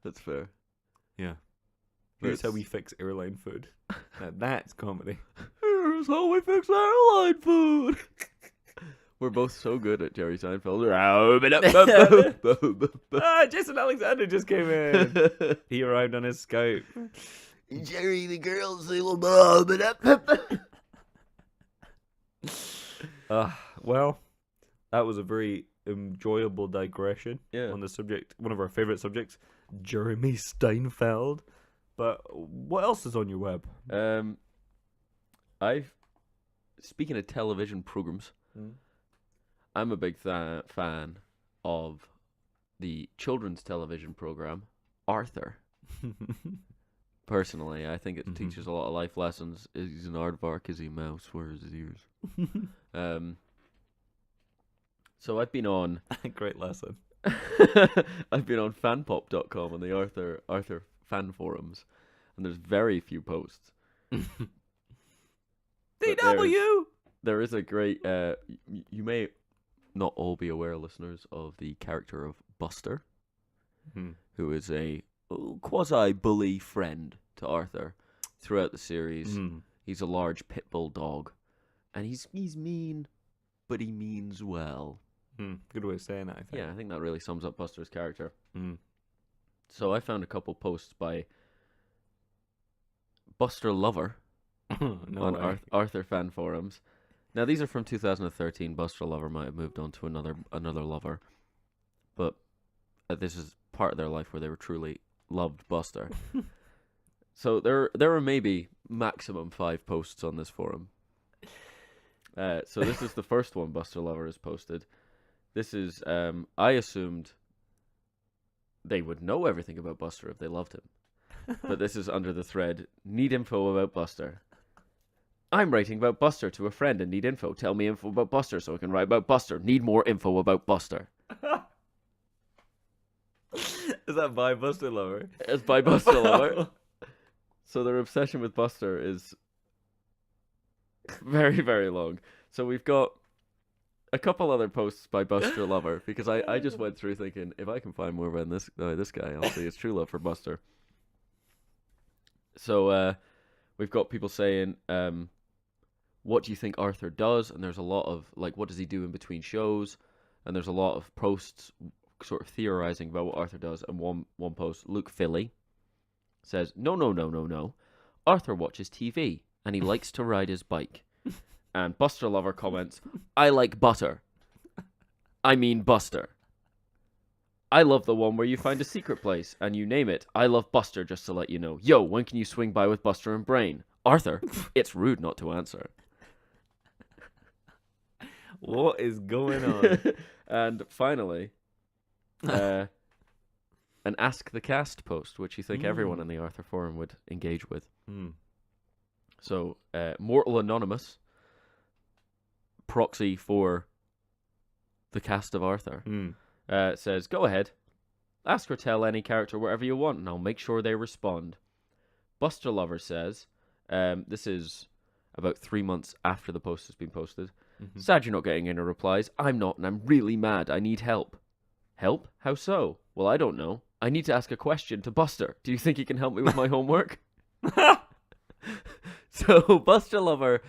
That's fair. Yeah. Here's how That's- we fix airline food. Now that's comedy. Here's how we fix airline food. We're both so good at Jerry Seinfeld. Jason Alexander just came in. He arrived on his Skype. Jerry, the girls, they will. Well, that was a very enjoyable digression Yeah. on the subject, one of our favorite subjects, Jeremy Steinfeld. But what else is on your web? Speaking of television programs, I'm a big fan of the children's television program Arthur. Personally, I think it Mhm. teaches a lot of life lessons. He's an aardvark, is he mouse? Where's his ears? So I've been on Great lesson. I've been on fanpop.com on the Arthur fan forums, and there's very few posts. But there is a great you may not all be aware, listeners, of the character of Buster, who is a quasi-bully friend to Arthur throughout the series. He's a large pit bull dog, and he's mean, but he means well. Good way of saying it, I think. Yeah, I think that really sums up Buster's character. Mm. So I found a couple posts by Buster Lover No on way. Arthur fan forums. Now these are from 2013. Buster Lover might have moved on to another lover, but this is part of their life where they were truly loved Buster. So there are maybe maximum 5 posts on this forum. So this is the first one Buster Lover has posted. This is I assumed they would know everything about Buster if they loved him. But this is under the thread, need info about Buster. I'm writing about Buster to a friend and need info. Tell me info about Buster so I can write about Buster. Need more info about Buster. Is that by Buster Lover? It's by Buster Lover. So their obsession with Buster is very, very long. So we've got a couple other posts by Buster Lover, because I just went through thinking, if I can find more about this guy, I'll see his true love for Buster. So we've got people saying, what do you think Arthur does? And there's a lot of, like, what does he do in between shows? And there's a lot of posts sort of theorizing about what Arthur does. And one post, Luke Philly, says, no. Arthur watches TV. and he likes to ride his bike. And Buster Lover comments, I like butter. I mean Buster. I love the one where you find a secret place and you name it. I love Buster, just to let you know. Yo, when can you swing by with Buster and Brain? Arthur, it's rude not to answer. What is going on? And finally, an Ask the Cast post, which you think everyone in the Arthur forum would engage with. So, Mortal Anonymous, proxy for the cast of Arthur, says, go ahead, ask or tell any character wherever you want, and I'll make sure they respond. Buster Lover says, this is about 3 months after the post has been posted. Sad you're not getting any replies. I'm not, and I'm really mad. I need help. Help? How so? Well, I don't know. I need to ask a question to Buster. Do you think he can help me with my homework? So, Buster Lover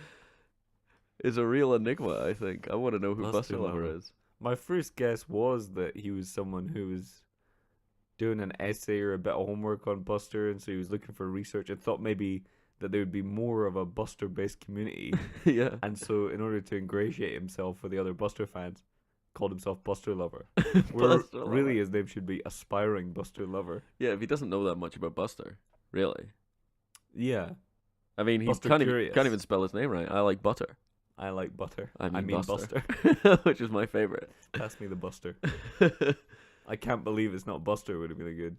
is a real enigma, I think. I want to know who Buster Lover is. My first guess was that he was someone who was doing an essay or a bit of homework on Buster, and so he was looking for research and thought maybe that there would be more of a Buster-based community. Yeah. And so in order to ingratiate himself with the other Buster fans, called himself Buster Lover. Buster Lover. Really his name should be Aspiring Buster Lover. Yeah, if he doesn't know that much about Buster, really. Yeah. I mean, he Buster can't Curious. even spell his name right. I like butter. I like butter. I mean Buster. Buster. Which is my favorite. Pass me the Buster. I can't believe it's not Buster would have been a good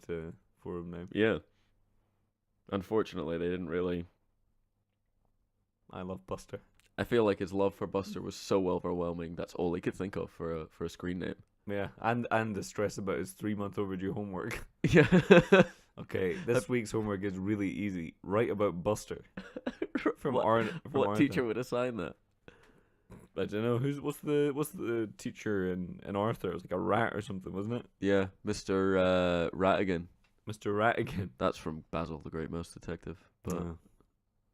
forum name. Yeah. Unfortunately, they didn't really. I love Buster. I feel like his love for Buster was so overwhelming. That's all he could think of for a screen name. Yeah, and the stress about his 3-month overdue homework. Yeah. Okay, this week's homework is really easy. Write about Buster. What teacher would assign that? I don't know. What's the teacher in Arthur? It was like a rat or something, wasn't it? Yeah, Mr. Rattigan. Mr. Rattigan. That's from Basil the Great Mouse Detective. But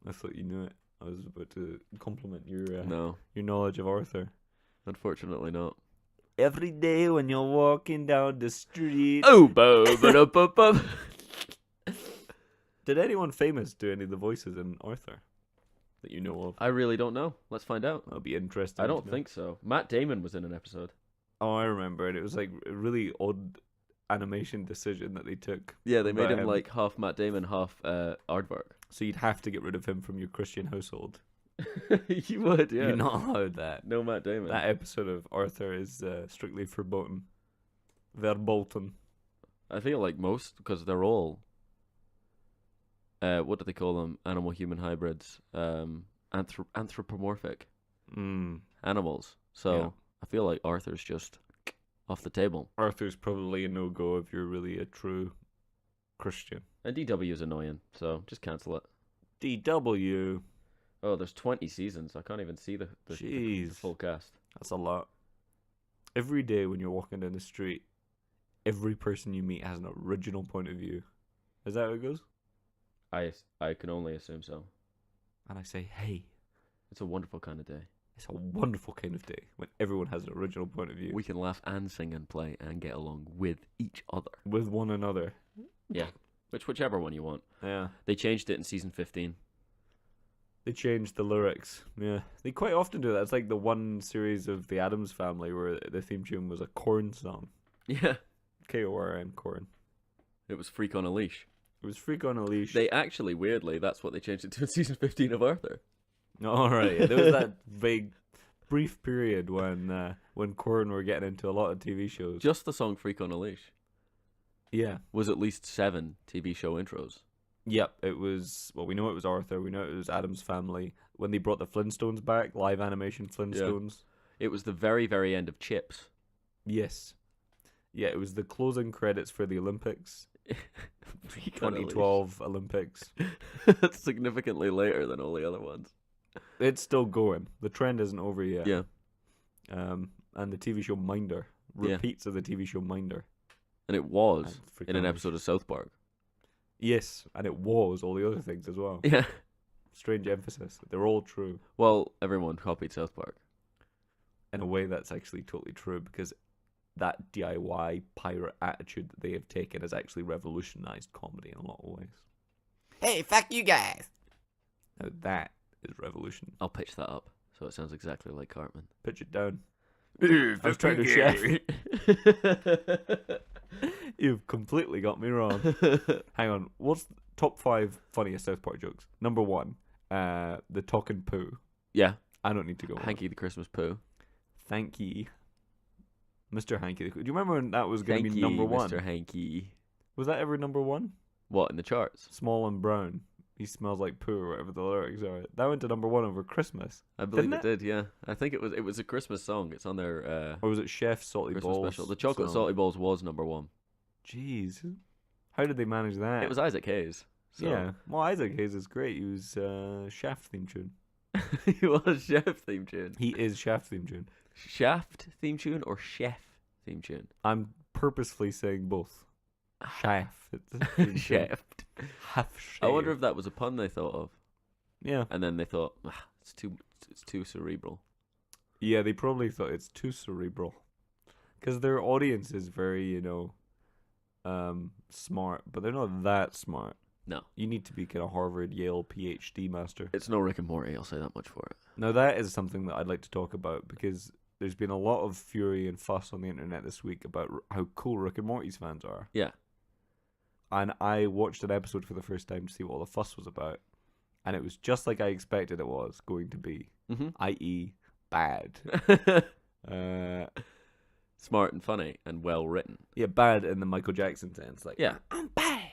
I thought you knew it. I was about to compliment your no, your knowledge of Arthur. unfortunately not. Every day when you're walking down the street. Oh, bo. Did anyone famous do any of the voices in Arthur that you know of? I really don't know. Let's find out. That'll be interesting. I don't think so. Matt Damon was in an episode. Oh, I remember it. It was like a really odd animation decision that they took. Yeah, they made But, him like half Matt Damon, half Aardvark. So you'd have to get rid of him from your Christian household. You would, yeah. You're not allowed that. No Matt Damon. That episode of Arthur is strictly verboten. Verboten. I feel like most, because they're all, what do they call them? Animal-human hybrids. Anthropomorphic animals. So Yeah. I feel like Arthur's just off the table. Arthur's probably a no-go if you're really a true Christian. And DW is annoying, so just cancel it. DW. Oh, there's 20 seasons. I can't even see the Jeez. full cast. That's a lot. Every day when you're walking down the street, every person you meet has an original point of view. Is that how it goes? I can only assume so. And I say, hey, It's a wonderful kind of day. it's a wonderful kind of day when everyone has an original point of view. We can laugh and sing and play and get along with each other. With one another. Yeah. Whichever one you want. Yeah. They changed it in season 15. They changed the lyrics. Yeah. They quite often do that. It's like the one series of The Addams Family where the theme tune was a Korn song. Yeah. Korn, Korn. It was Freak on a Leash. It was Freak on a Leash. They actually, weirdly, that's what they changed it to in season 15 of Arthur. All right. There was that vague, brief period when Korn were getting into a lot of TV shows. Just the song Freak on a Leash Yeah. was at least 7 TV show intros. Yep. It was. Well, we know it was Arthur. We know it was Addams Family. When they brought the Flintstones back, live animation Flintstones. It was the very, very end of Chips. Yes. Yeah. It was the closing credits for the Olympics. Freak on a Leash. 2012 Olympics. That's significantly later than all the other ones. It's still going. The trend isn't over yet. Yeah. And the TV show Minder. Yeah. Repeats of the TV show Minder. And it was And Freak in on an a episode of South Park. Yes, and it was all the other things as well. Yeah. Strange emphasis. They're all true. Well, everyone copied South Park. In a way, that's actually totally true because that DIY pirate attitude that they have taken has actually revolutionized comedy in a lot of ways. Hey, fuck you guys. Now that is revolution. I'll pitch that up so it sounds exactly like Cartman. Pitch it down. I was trying to chef. You've completely got me wrong. Hang on. What's top 5 funniest South Park jokes? Number 1, the talking poo. Yeah. I don't need to go on. Hanky the Christmas poo. Thank ye. Mr. Hanky. Do you remember when that was going to be number 1? Mr. Hanky. Was that ever number 1? What, in the charts? Small and brown. He smells like poo or whatever the lyrics are. That went to number 1 over Christmas. I believe Didn't it did, yeah. I think it was a Christmas song. It's on their Or was it Chef Salty Christmas Balls? special. The chocolate song? salty balls was number 1. Jeez. How did they manage that? It was Isaac Hayes. So. Yeah. Well, Isaac Hayes is great. He was Shaft theme tune. He was Chef theme tune. He is Shaft theme tune. Shaft theme tune or Chef theme tune? I'm purposefully saying both. Shaft. Shaft. Half shaft. I wonder if that was a pun they thought of. Yeah. And then they thought, it's too cerebral. Yeah, they probably thought it's too cerebral. Because their audience is very, smart, but they're not that smart. No. You need to be kind of Harvard, Yale, PhD master. It's no Rick and Morty, I'll say that much for it. Now, that is something that I'd like to talk about because there's been a lot of fury and fuss on the internet this week about how cool Rick and Morty's fans are. Yeah. And I watched an episode for the first time to see what all the fuss was about. And it was just like I expected it was going to be, i.e. bad. Smart and funny and well written. Yeah, bad in the Michael Jackson sense. Like, yeah. I'm bad.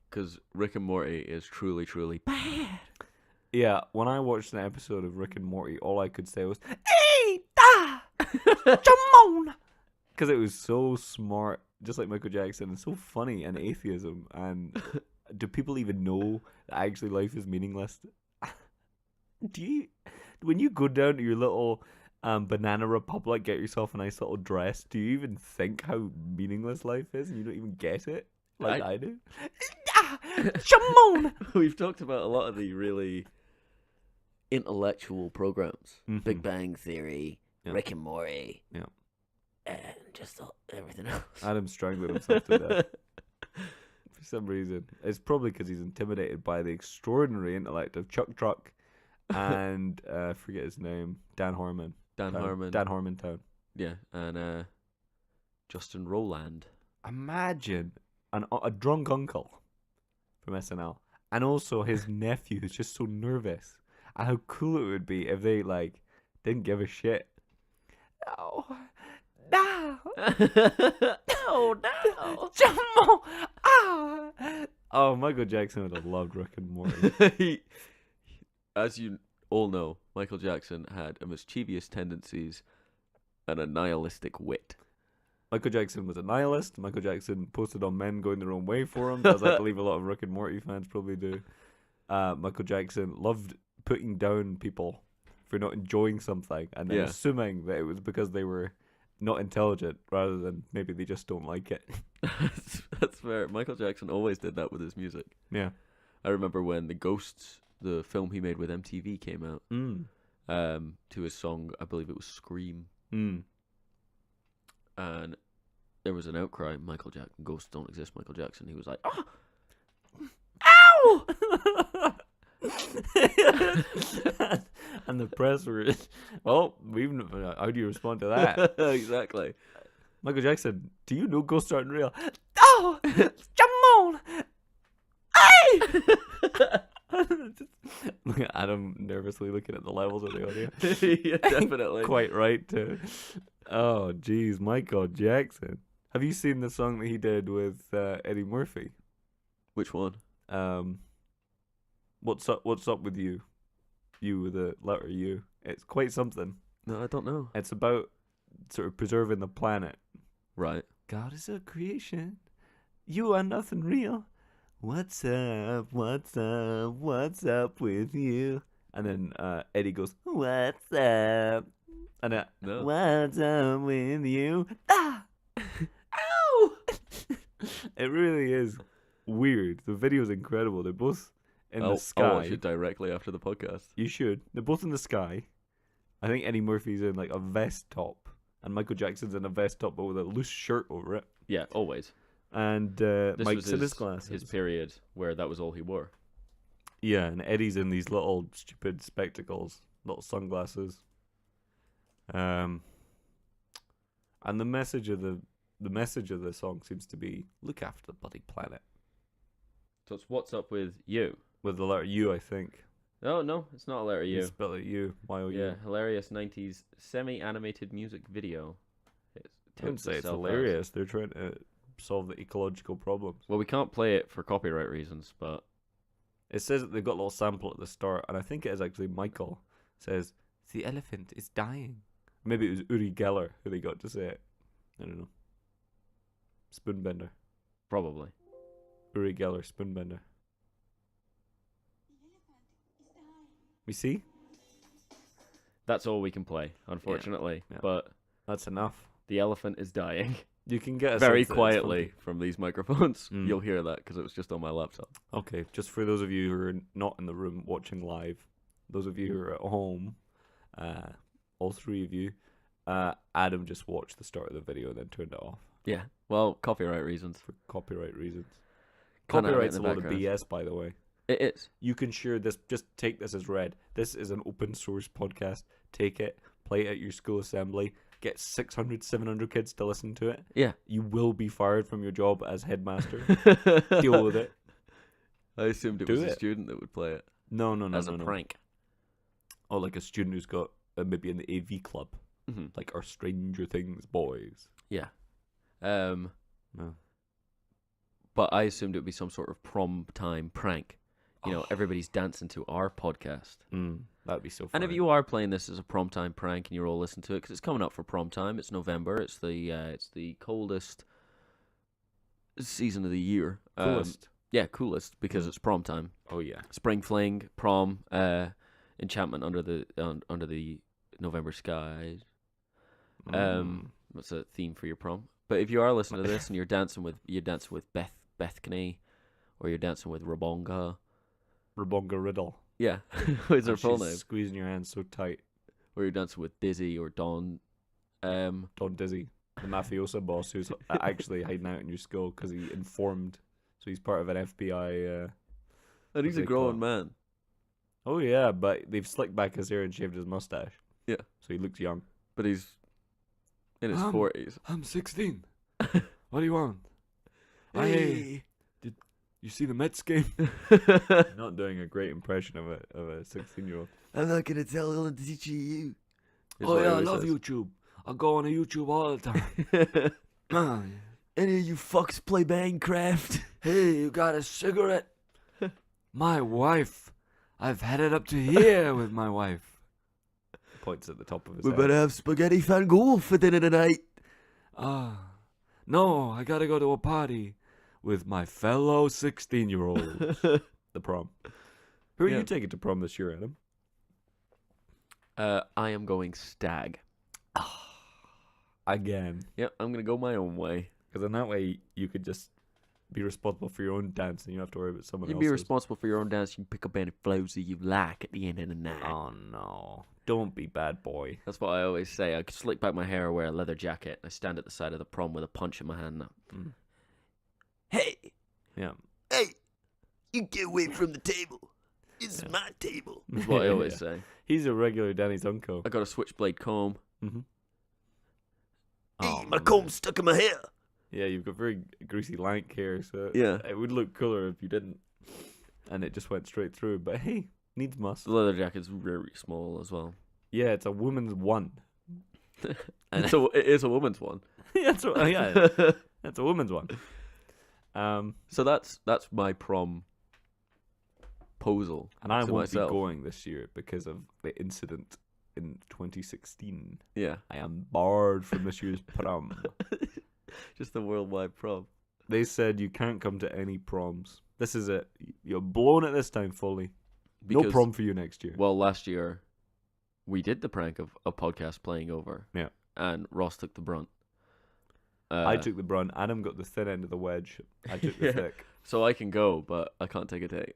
Because Rick and Morty is truly, truly bad. Yeah, when I watched an episode of Rick and Morty, all I could say was, "Hey, da, Jamon," because it was so smart, just like Michael Jackson, and so funny, and atheism. And do people even know that actually life is meaningless? When you go down to your little Banana Republic, get yourself a nice little dress, do you even think how meaningless life is, and you don't even get it like I do? Jamon. We've talked about a lot of the really intellectual programs. Mm-hmm. Big Bang Theory, Yep. Rick and Morty. Yep. And just everything else. Adam's strangling himself to death. For some reason. It's probably because he's intimidated by the extraordinary intellect of Chuck Truck and, I forget his name, Dan Harmon. Dan Harmon. Dan Harmontown. Yeah, and Justin Roiland. Imagine a drunk uncle from SNL. And also his nephew who's just so nervous. And how cool it would be if they, didn't give a shit. Oh, no. No. Jamon. Ah. Oh, Michael Jackson would have loved Rick and Morty. As you all know, Michael Jackson had a mischievous tendencies and a nihilistic wit. Michael Jackson was a nihilist. Michael Jackson posted on men going their own way for him, as I believe a lot of Rick and Morty fans probably do. Michael Jackson loved putting down people for not enjoying something and then assuming that it was because they were not intelligent rather than maybe they just don't like it. That's fair. Michael Jackson always did that with his music. Yeah. I remember when The Ghosts, the film he made with MTV, came out, to his song, I believe it was Scream. And there was an outcry, Michael Jackson, ghosts don't exist, Michael Jackson. He was like, oh! Ow! And the press were, well, how do you respond to that? Exactly. Michael Jackson, do you know ghosts aren't real? Oh! Jamon! Hey! Look at Adam nervously looking at the levels of the audio. Yeah, definitely. Quite right too. Oh, jeez, Michael Jackson. Have you seen the song that he did with Eddie Murphy? Which one? What's up with you? You with the letter U. It's quite something. No, I don't know. It's about sort of preserving the planet. Right. God is a creation. You are nothing real. What's up? What's up? What's up with you? And then Eddie goes, what's up? And No. what's up with you? Ah! Ow! It really is weird. The video's incredible. They're both in the sky. I'll watch it directly after the podcast. You should. They're both in the sky. I think Eddie Murphy's in a vest top, and Michael Jackson's in a vest top but with a loose shirt over it. Yeah, always. And This Mike's was in his glasses. his period where that was all he wore. Yeah, and Eddie's in these little stupid spectacles, little sunglasses. And the message of the song seems to be look after the bloody planet. So it's What's Up With You. With the letter U, I think. No, it's not a letter U. It's spelled it U, Y-O-U. Yeah, hilarious 90s semi-animated music video. I wouldn't say it's hilarious. They're trying to solve the ecological problems. Well, we can't play it for copyright reasons, but It says that they've got a little sample at the start, and I think it is actually Michael. Says, the elephant is dying. Maybe it was Uri Geller who they got to say it. I don't know. Spoonbender. probably. Uri Geller, Spoonbender. We see? That's all we can play, unfortunately. Yeah. But That's enough. the elephant is dying. You can get a Very sense that it's quietly from these microphones. Mm. You'll hear that because it was just on my laptop. Okay, just for those of you who are not in the room watching live, those of you who are at home, all three of you, Adam just watched the start of the video and then turned it off Yeah. Well, copyright reasons. for copyright reasons. Kinda right Copyright's in a the lot of background. BS, by the way. It is. You can share this, just take this as read. This is an open source podcast. Take it, play it at your school assembly, get 600, 700 kids to listen to it. Yeah. You will be fired from your job as headmaster. Deal with it. I assumed it Do was a it. student that would play it No, as a prank. Or like a student who's got maybe in the AV club, Hmm. like our Stranger Things boys. Yeah. No. But I assumed it would be some sort of prom time prank. You know, everybody's dancing to our podcast. That'd be so fun. And if you are playing this as a prom time prank and you're all listening to it, because it's coming up for prom time, it's November, it's the coldest season of the year. coolest. Yeah, coolest because it's prom time. Oh yeah. Spring fling, prom, enchantment under the November skies. What's a theme for your prom? But if you are listening to this and you're dancing with Bethany, or you're dancing with Rabonga, Rabonga Riddle. yeah, what's her And full she's name? Squeezing your hand so tight. Or you're dancing with Dizzy or Don. Don Dizzy, the mafiosa boss who's actually hiding out in your school because he informed. So he's part of an FBI. And he's they a call grown it? man. Oh yeah, but they've slicked back his hair and shaved his mustache. Yeah. So he looks young. But he's in his 40s. I'm 16. What do you want? You see the Mets game? Not doing a great impression of a 16-year-old. I'm not going to tell Ellen to teach you. Oh yeah, I love YouTube. I go on YouTube all the time. Any of you fucks play Minecraft? Hey, you got a cigarette? My wife. I've had it up to here with my wife. Points at the top of his head. have spaghetti fangool for dinner tonight. No, I gotta go to a party with my fellow 16-year-olds. The prom. Who are Yeah. you taking to prom this year, Adam? I am going stag. Again. Yep, I'm going to go my own way. Because in that way, you could just be responsible for your own dance and you don't have to worry about someone You else's. can be responsible for your own dance. You can pick up any flows that you like at the end of the night. Oh, no. Don't be bad boy. That's what I always say. I slick back my hair, wear a leather jacket, and I stand at the side of the prom with a punch in my hand. Mm. Hey, Yeah. hey, you get away from the table. This Yeah. is my table. That's what I always Yeah. say. He's a regular Danny's uncle. I got a switchblade comb. Mm-hmm. Hey, my comb's stuck in my hair. Yeah, you've got very greasy lank hair, so Yeah. it would look cooler if you didn't. And it just went straight through. But hey, needs must. The leather jacket's very small as well. Yeah, it's a woman's one. And So it is a woman's one. that's what, yeah, that's a woman's one. So that's my prom proposal. And I to won't myself. be going this year because of the incident in 2016. Yeah. I am barred from this year's prom. Just the worldwide prom. They said you can't come to any proms. This is it. You're blown it this time fully. No Because- prom for you next year. Well, last year we did the prank of a podcast playing over. Yeah. And Ross took the brunt. I took the brunt. Adam got the thin end of the wedge. I took the Yeah. thick. So I can go, but I can't take a date.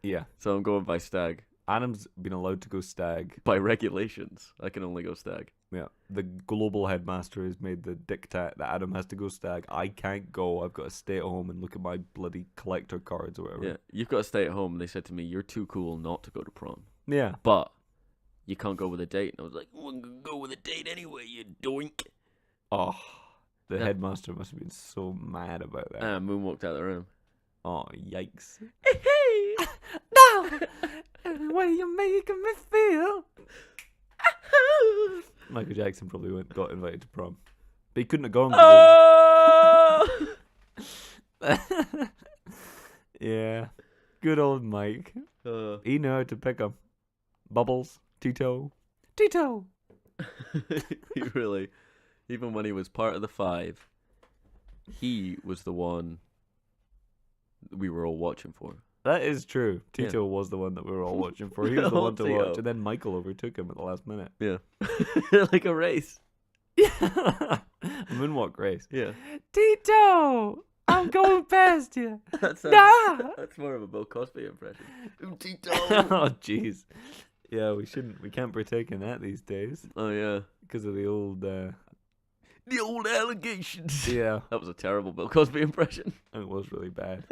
Yeah. So I'm going by stag. Adam's been allowed to go stag. By regulations, I can only go stag. Yeah, the global headmaster has made the diktat that Adam has to go stag. I can't go. I've got to stay at home and look at my bloody collector cards or whatever. Yeah, you've got to stay at home. And they said to me, "You're too cool not to go to prom, Yeah. but you can't go with a date." And I was like, "I'm gonna go with a date anyway, you doink." Oh, the Yeah. headmaster must have been so mad about that. Moon walked out of the room. Oh, yikes. Hey, No! The way you're making me feel. Michael Jackson probably got invited to prom. But he couldn't have gone. 'Cause oh! yeah. Good old Mike. He knew how to pick 'em. Bubbles. Tito. Tito! He really, even when he was part of the five, he was the one we were all watching for. That is true. Yeah. Tito was the one that we were all watching for. He was the one to Tito. watch. And then Michael overtook him at the last minute. Yeah, like a race. Yeah. Moonwalk race. Yeah, Tito! I'm going past you. that's Nah! that's more of a Bill Cosby impression. Tito. Oh, jeez. Yeah, we can't partake in that these days Oh yeah, because of the old, the old allegations. yeah, That was a terrible Bill Cosby impression. it was really bad.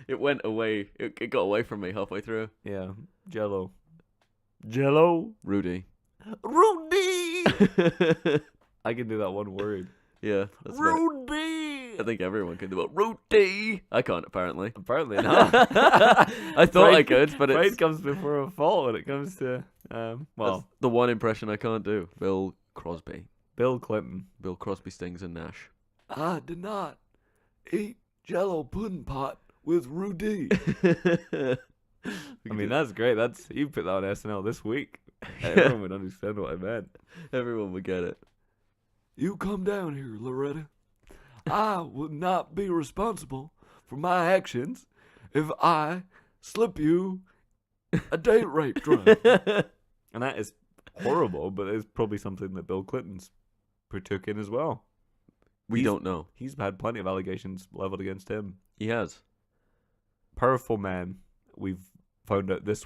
It went away. It got away from me halfway through. Yeah, Jello. Rudy. Rudy! I can do that one word. Yeah. That's about, Rudy! I think everyone can do it. Rudy. I can't apparently. Apparently not. I thought I Pride- could, but Pride it's comes before a fault when it comes to, that's well, the one impression I can't do. Bill Crosby. Bill Clinton. Bill Crosby, Stings, and Nash. I did not eat Jello pudding pot with Rudy. I mean, that's great. You put that on SNL this week. Everyone would understand what I meant. Everyone would get it. You come down here, Loretta. I will not be responsible for my actions if I slip you a date rape drug. And that is horrible, but it's probably something that Bill Clinton's partook in as well. We He's- don't know. He's had plenty of allegations leveled against him. He has. Powerful man, we've found out this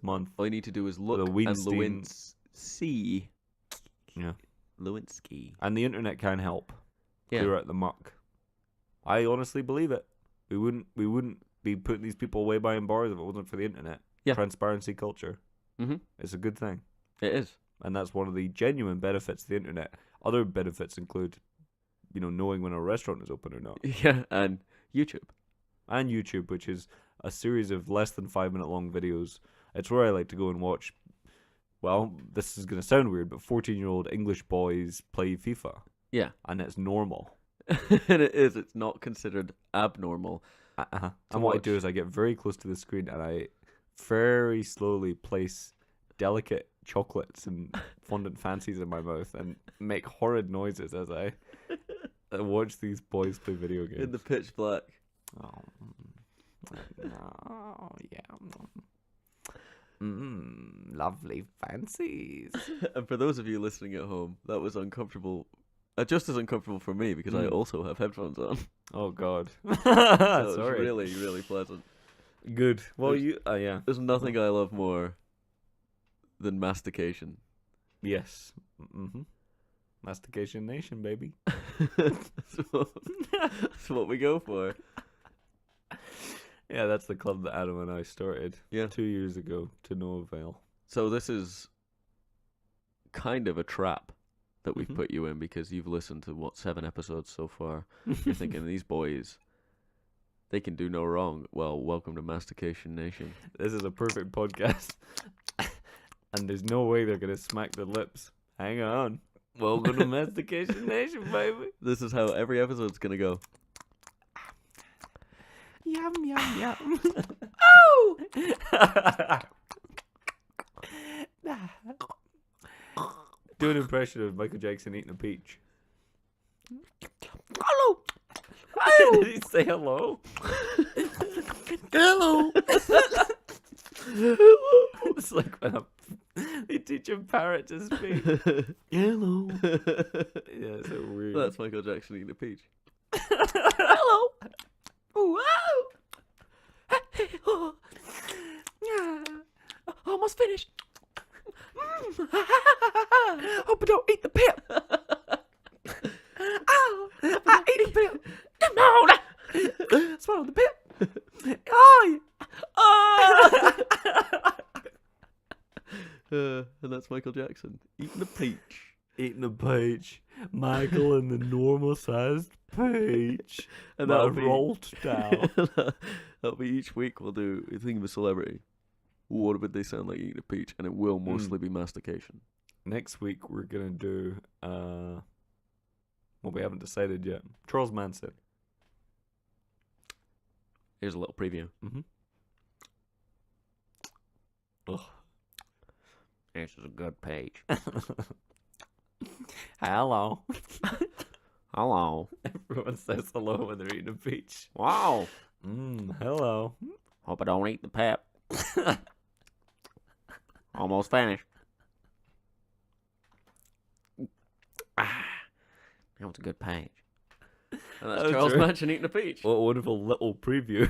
month. All you need to do is look The and Weinstein- Lewinsky. Yeah. Lewinsky. And the internet can help Yeah. clear out the muck. I honestly believe it. We wouldn't be putting these people away behind bars if it wasn't for the internet. Yeah. Transparency culture. Mm-hmm. It's a good thing. It is. And that's one of the genuine benefits of the internet. Other benefits include, knowing when a restaurant is open or not. Yeah, and YouTube. And YouTube, which is a series of less than 5-minute long videos. It's where I like to go and watch, well, this is going to sound weird, but 14-year-old English boys play FIFA. Yeah. And it's normal. And it is. It's not considered abnormal. And what I do watch. is I get very close to the screen and I very slowly place delicate chocolates and fondant fancies in my mouth and make horrid noises as I watch these boys play video games. In the pitch black. Oh, no, yeah. Lovely fancies. And for those of you listening at home, that was uncomfortable. Just as uncomfortable for me because I Mm. also have headphones on. Oh God. So it was Sorry. really, really pleasant. Good. Well, There's- yeah. There's nothing I love more than mastication. Yes. Mm-hmm. Mastication Nation, baby. That's what we go for. Yeah, that's the club that Adam and I started Yeah. 2 years ago to no avail. So this is kind of a trap that we've Mhm. put you in because you've listened to 7 episodes so far. You're thinking these boys, they can do no wrong. Well, welcome to Mastication Nation. This is a perfect podcast. And there's no way they're going to smack their lips. Hang on. Welcome to Mastication Nation, baby. This is how every episode's gonna go. Yum, yum, yum. Oh! Do an impression of Michael Jackson eating a peach. Hello. Did he say hello? Hello. It's like when they teach a parrot to speak. Hello. Yeah, it's so weird. That's Michael Jackson eating a peach. Hello. Wow. Almost finished. Hope I don't eat the pip. Oh, I ate the pip. Come on. Swallow the pip. Oh, And that's Michael Jackson eating a peach. eating a peach. Michael and the normal-sized peach. And My that'll be rolled down. that'll be each week we'll do a thing of a celebrity. What would they sound like eating a peach? And it will mostly be mastication. Next week we're gonna do well, we haven't decided yet. Charles Manson. Here's a little preview. Ugh. This is a good page. Hello. Hello. Everyone says hello when they're eating a peach. Wow. Hello. Hope I don't eat the pep. Almost finished. That was a good page. And that's Oh, Charles true. Manson eating a peach. What a wonderful little preview.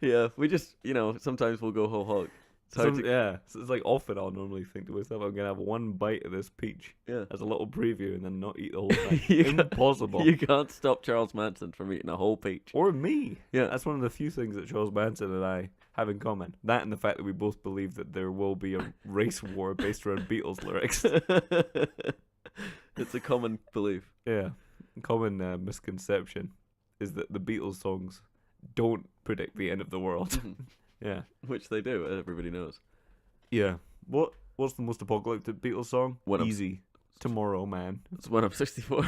Yeah, we just, sometimes we'll go whole hog. It's hard to- Yeah, so it's like often I'll normally think to myself, I'm gonna have one bite of this peach Yeah. as a little preview and then not eat the whole thing. You can't- Impossible. You can't stop Charles Manson from eating a whole peach. Or me. Yeah. That's one of the few things that Charles Manson and I have in common. That and the fact that we both believe that there will be a race war based around Beatles lyrics. It's a common belief. Yeah. Common misconception is that the Beatles songs don't predict the end of the world. Yeah. Which they do, everybody knows. Yeah. What's the most apocalyptic Beatles song? When I'm- Easy. Tomorrow, Man. It's when I'm 64.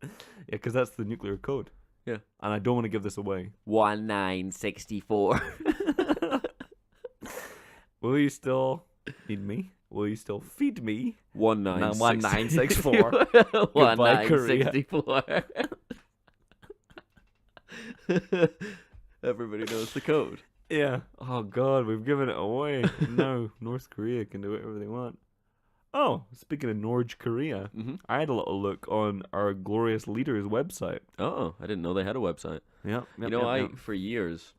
Yeah, because that's the nuclear code. Yeah. And I don't want to give this away. 1964. Will you still need me? Will you still feed me? 1964. 1964. 1964. Everybody knows the code. Yeah. Oh, God, we've given it away. No, North Korea can do whatever they want. Oh, speaking of North Korea, I had a little look on our glorious leader's website. Oh, I didn't know they had a website. Yeah. For years,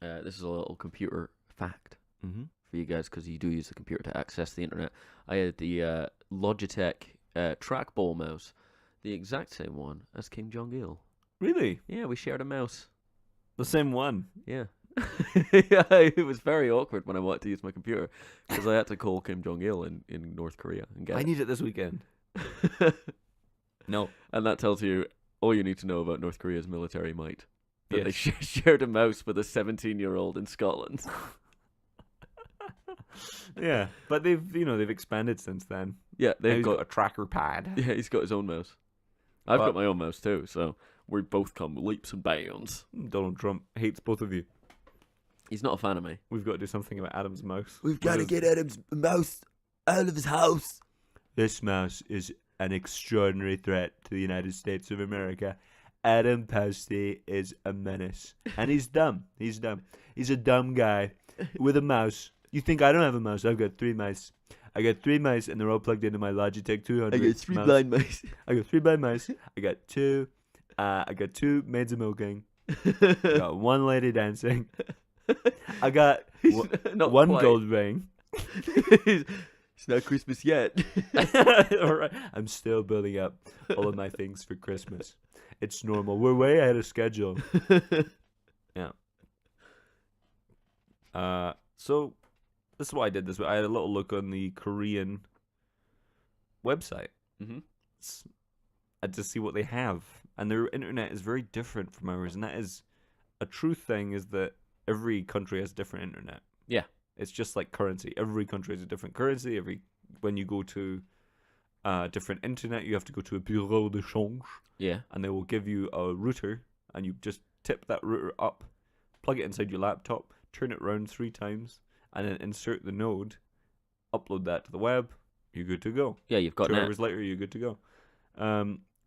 this is a little computer fact for you guys because you do use the computer to access the internet. I had the Logitech trackball mouse, the exact same one as Kim Jong-il. Really? Yeah, we shared a mouse. The same one? Yeah. Yeah, it was very awkward when I wanted to use my computer because I had to call Kim Jong-il in North Korea and get I it. need it this weekend. No. And that tells you all you need to know about North Korea's military might. That they Yes. shared a mouse with a 17-year-old in Scotland. Yeah, but they've expanded since then. Yeah, Now they've he's got a tracker pad. Yeah, he's got his own mouse. I've But- got my own mouse too, so we both come leaps and bounds. Donald Trump hates both of you. He's not a fan of me. We've got to do something about Adam's mouse. We've got to get Adam's mouse out of his house. This mouse is an extraordinary threat to the United States of America. Adam Posty is a menace. And he's dumb. He's dumb. He's a dumb guy with a mouse. You think I don't have a mouse? I've got 3 mice. I got 3 mice and they're all plugged into my Logitech 200. I got 3 mouse. blind mice. I got 3 blind mice. I got 2. I got 2 maids of milking. I got 1 lady dancing. I got Not 1 quite. gold ring. It's not Christmas yet. All right. I'm still building up all of my things for Christmas. It's normal. We're way ahead of schedule. Yeah. So this is what I did this week. I had a little look on the Korean website. And to see what they have. And their internet is very different from ours. And that is a true thing, is that every country has different internet. Yeah. It's just like currency. Every country has a different currency. When you go to different internet, you have to go to a bureau de change. Yeah. And they will give you a router. And you just tip that router up, plug it inside your laptop, turn it around 3 times, and then insert the node, upload that to the web. You're good to go. Yeah, you've got 2 net. hours later, you're good to go.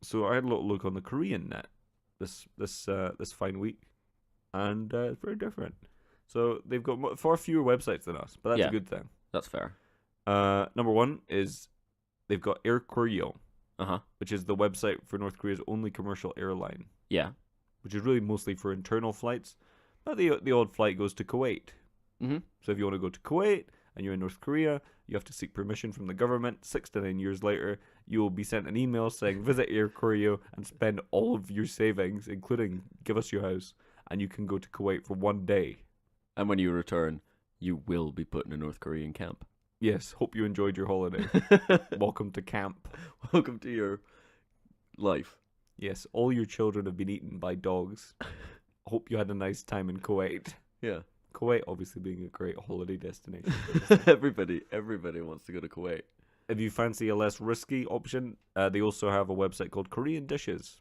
So I had a little look on the Korean net this fine week, and it's very different. So they've got far fewer websites than us, but that's Yeah. a good thing. That's fair. Number 1 is they've got Air Koryo, Uh-huh. which is the website for North Korea's only commercial Yeah. which is really mostly for internal flights. But the odd flight goes to Kuwait, Mm-hmm. So if you want to go to Kuwait and you're in North Korea, you have to seek permission from the government. 6 to 9 years later, you will be sent an email saying visit Air Koryo and spend all of your savings, including give us your house, and you can go to Kuwait for 1 day. And when you return, you will be put in a North Korean camp. Yes, hope you enjoyed your holiday. Welcome to camp. Welcome to your life. Yes, all your children have been eaten by dogs. Hope you had a nice time in Kuwait. Yeah. Kuwait obviously being a great holiday destination. Everybody wants to go to Kuwait. If you fancy a less risky option, they also have a website called Korean Dishes,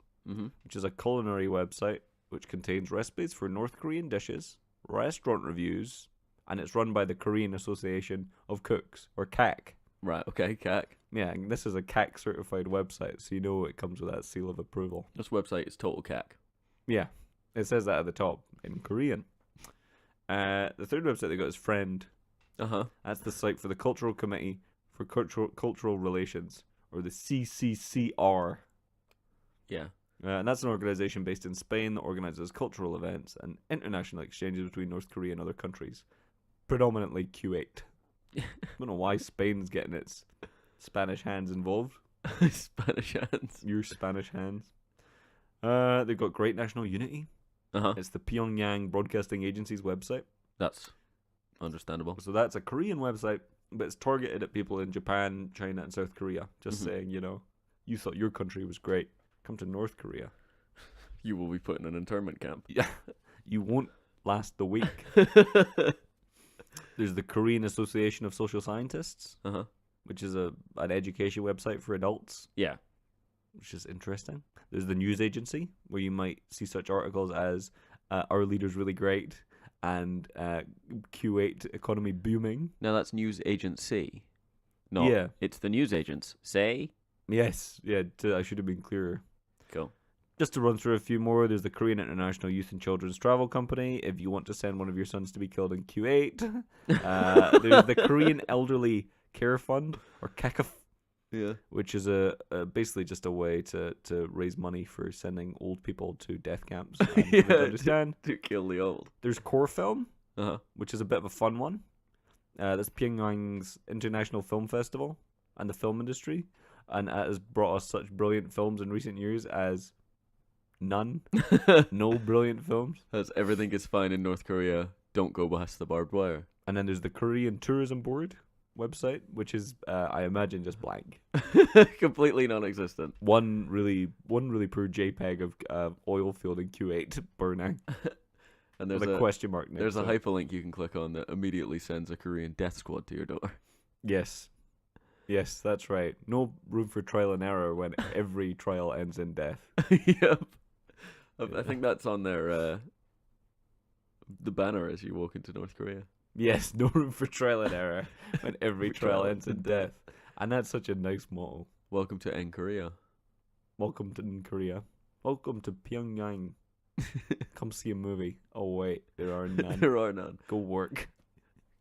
which is a culinary website which contains recipes for North Korean dishes, restaurant reviews, and it's run by the Korean Association of Cooks, or CAC. Right, okay, CAC. Yeah, and this is a CAC certified website, so you know it comes with that seal of approval. This website is total CAC. Yeah, it says that at the top in Korean. The third website they got is Friend. Uh-huh. That's the site for the Cultural Committee for Cultural Relations, or the CCCR. Yeah. And that's an organization based in Spain that organizes cultural events and international exchanges between North Korea and other countries, predominantly Kuwait. I don't know why Spain's getting its Spanish hands involved. Spanish hands. Your Spanish hands. They've got Great National Unity. Uh-huh. It's the Pyongyang Broadcasting Agency's website. That's understandable. So that's a Korean website, but it's targeted at people in Japan, China, and South Korea. Just saying, you thought your country was great. Come to North Korea. You will be put in an internment camp. Yeah, you won't last the week. There's the Korean Association of Social Scientists, which is an education website for adults. Yeah. Which is interesting. There's the news agency, where you might see such articles as our leader's really great and Kuwait economy booming. Now that's news agency. No, Yeah. it's the news agents. Say? Yes, yeah, I should have been clearer. Go. Just to run through a few more, there's the Korean International Youth and Children's Travel Company, if you want to send one of your sons to be killed in Kuwait. There's the Korean Elderly Care Fund, or KAKF, which is basically just a way to raise money for sending old people to death camps. Understand? To kill the old. There's Core Film, Uh-huh. which is a bit of a fun one. That's Pyongyang's International Film Festival and the film industry, and it has brought us such brilliant films in recent years as none. No brilliant films. As everything is fine in North Korea, don't go past the barbed wire. And then there's the Korean Tourism Board website, which is, I imagine, just blank. Completely non-existent. One really poor JPEG of oil field in Kuwait burning. And there's with a question mark next There's a to it. hyperlink you can click on that immediately sends a Korean death squad to your door. Yes, that's right. No room for trial and error when every trial ends in death. Yep. I think that's on their the banner as you walk into North Korea. Yes, no room for trial and error when every trial ends in death. And that's such a nice motto. Welcome to N Korea. Welcome to Korea. Welcome to Pyongyang. Come see a movie. Oh wait, there are none. There are none. Go work.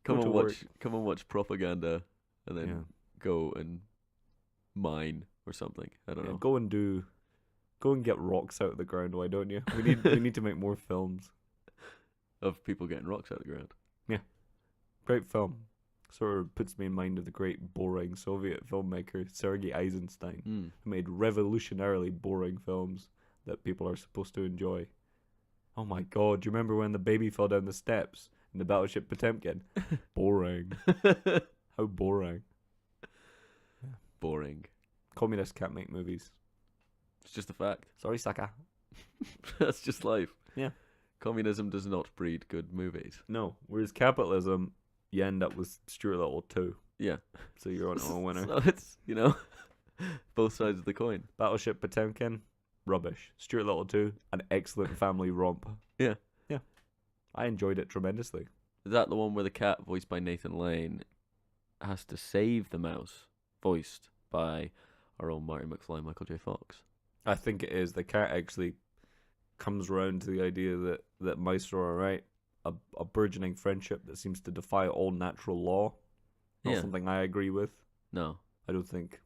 Come Go and to watch. work. Come and watch propaganda, and then Yeah. go and mine or something. I don't Yeah, know. go and get rocks out of the ground. Why don't you? We need to make more films. Of people getting rocks out of the ground. Great film. Sort of puts me in mind of the great boring Soviet filmmaker Sergei Eisenstein, who made revolutionarily boring films that people are supposed to enjoy. Oh my god, do you remember when the baby fell down the steps in the battleship Potemkin? Boring. How boring. Boring. Communists can't make movies. It's just a fact. Sorry, sucker. That's just life. Yeah. Communism does not breed good movies. No. Whereas capitalism, you end up with Stuart Little 2. Yeah. So you're on a winner. So it's, both sides of the coin. Battleship Potemkin, rubbish. Stuart Little 2, an excellent family romp. Yeah. Yeah. I enjoyed it tremendously. Is that the one where the cat, voiced by Nathan Lane, has to save the mouse, voiced by our own Marty McFly, Michael J. Fox? I think it is. The cat actually comes around to the idea that mice are alright. A burgeoning friendship that seems to defy all natural law. Not Yeah. something I agree with. No. I don't think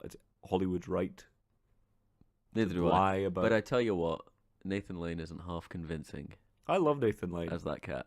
it's Hollywood's right Neither to do I. lie about. But I tell you what, Nathan Lane isn't half convincing I love Nathan Lane. as that cat.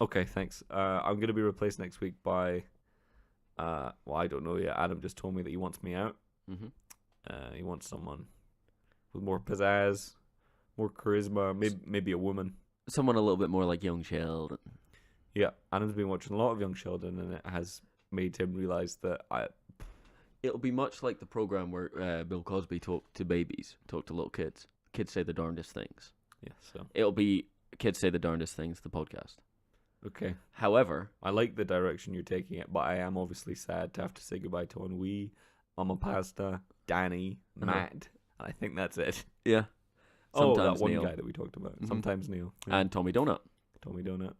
Okay, thanks. I'm gonna be replaced next week by, well, I don't know yet. Adam just told me that he wants me out. Mm-hmm. He wants someone with more pizzazz, more charisma, maybe a woman. Someone a little bit more like Young Sheldon. Yeah, Adam's been watching a lot of Young Sheldon, and it has made him realize that It'll be much like the program where Bill Cosby talked to babies, talked to little kids. Kids say the darndest things. Yeah, so It'll be Kids Say the Darndest Things, the podcast. okay. However, I like the direction you're taking it, but I am obviously sad to have to say goodbye to Ennui, Mama Pasta, Danny, Matt, and I think that's it. yeah. Oh, Sometimes that one Neil. guy that we talked about. Mhm. Sometimes Neil. Yeah. And Tommy Donut. Tommy Donut.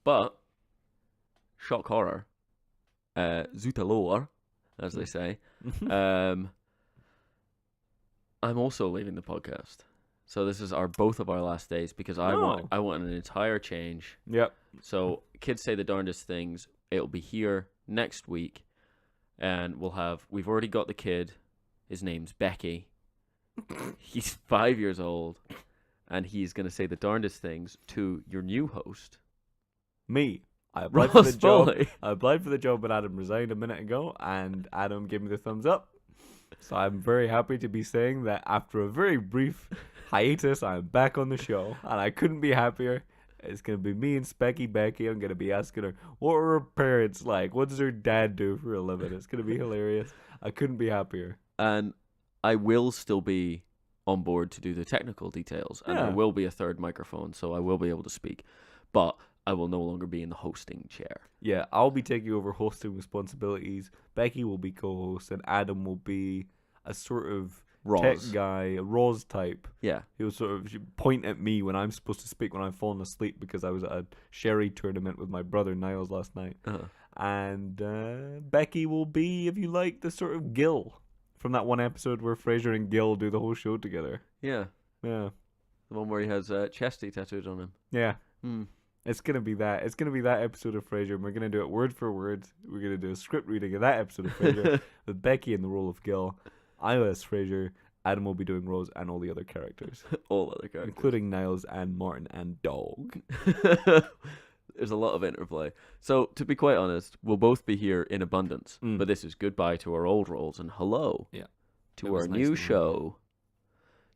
But, shock horror, Zutalor, as they say, I'm also leaving the podcast. So this is both of our last days because I want an entire change. Yep. So Kids Say the Darndest Things. It'll be here next week, and we've already got the kid. His name's Becky. He's 5 years old, and he's gonna say the darndest things to your new host, Me. I applied for the Ross job. Foley. I applied for the job, but Adam resigned a minute ago, and Adam gave me the thumbs up. So I'm very happy to be saying that after a very brief hiatus, I'm back on the show, and I couldn't be happier. It's going to be me and Specky Becky. I'm going to be asking her, what are her parents like? What does her dad do for a living? It's going to be hilarious. I couldn't be happier. And I will still be on board to do the technical details, and there Yeah. will be a third microphone, so I will be able to speak, but I will no longer be in the hosting chair. Yeah, I'll be taking over hosting responsibilities. Becky will be co-host, and Adam will be a sort of tech Roz. guy, a Roz type. Yeah. He'll sort of point at me when I'm supposed to speak when I'm falling asleep because I was at a sherry tournament with my brother Niles last night. Uh-huh. And Becky will be, if you like, the sort of Gil from that one episode where Frasier and Gil do the whole show together. Yeah. Yeah. The one where he has Chesty tattooed on him. Yeah. Hmm. It's gonna be that. It's gonna be that episode of Frasier, and we're gonna do it word for word. We're gonna do a script reading of that episode of Frasier with Becky in the role of Gil. I as Frasier. Adam will be doing Rose and all the other characters, All other characters. including Niles and Martin and Dog. There's a lot of interplay. So, to be quite honest, we'll both be here in abundance. Mm. But this is goodbye to our old roles and hello Yeah. to It our was nice new to meet show.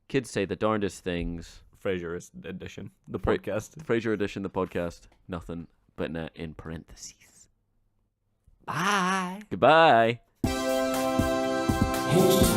Kids Say the Darndest Things. Frasier edition, the Fra- podcast. Frasier edition, the podcast. Nuthin But Net in parentheses. Bye. Goodbye. Hey.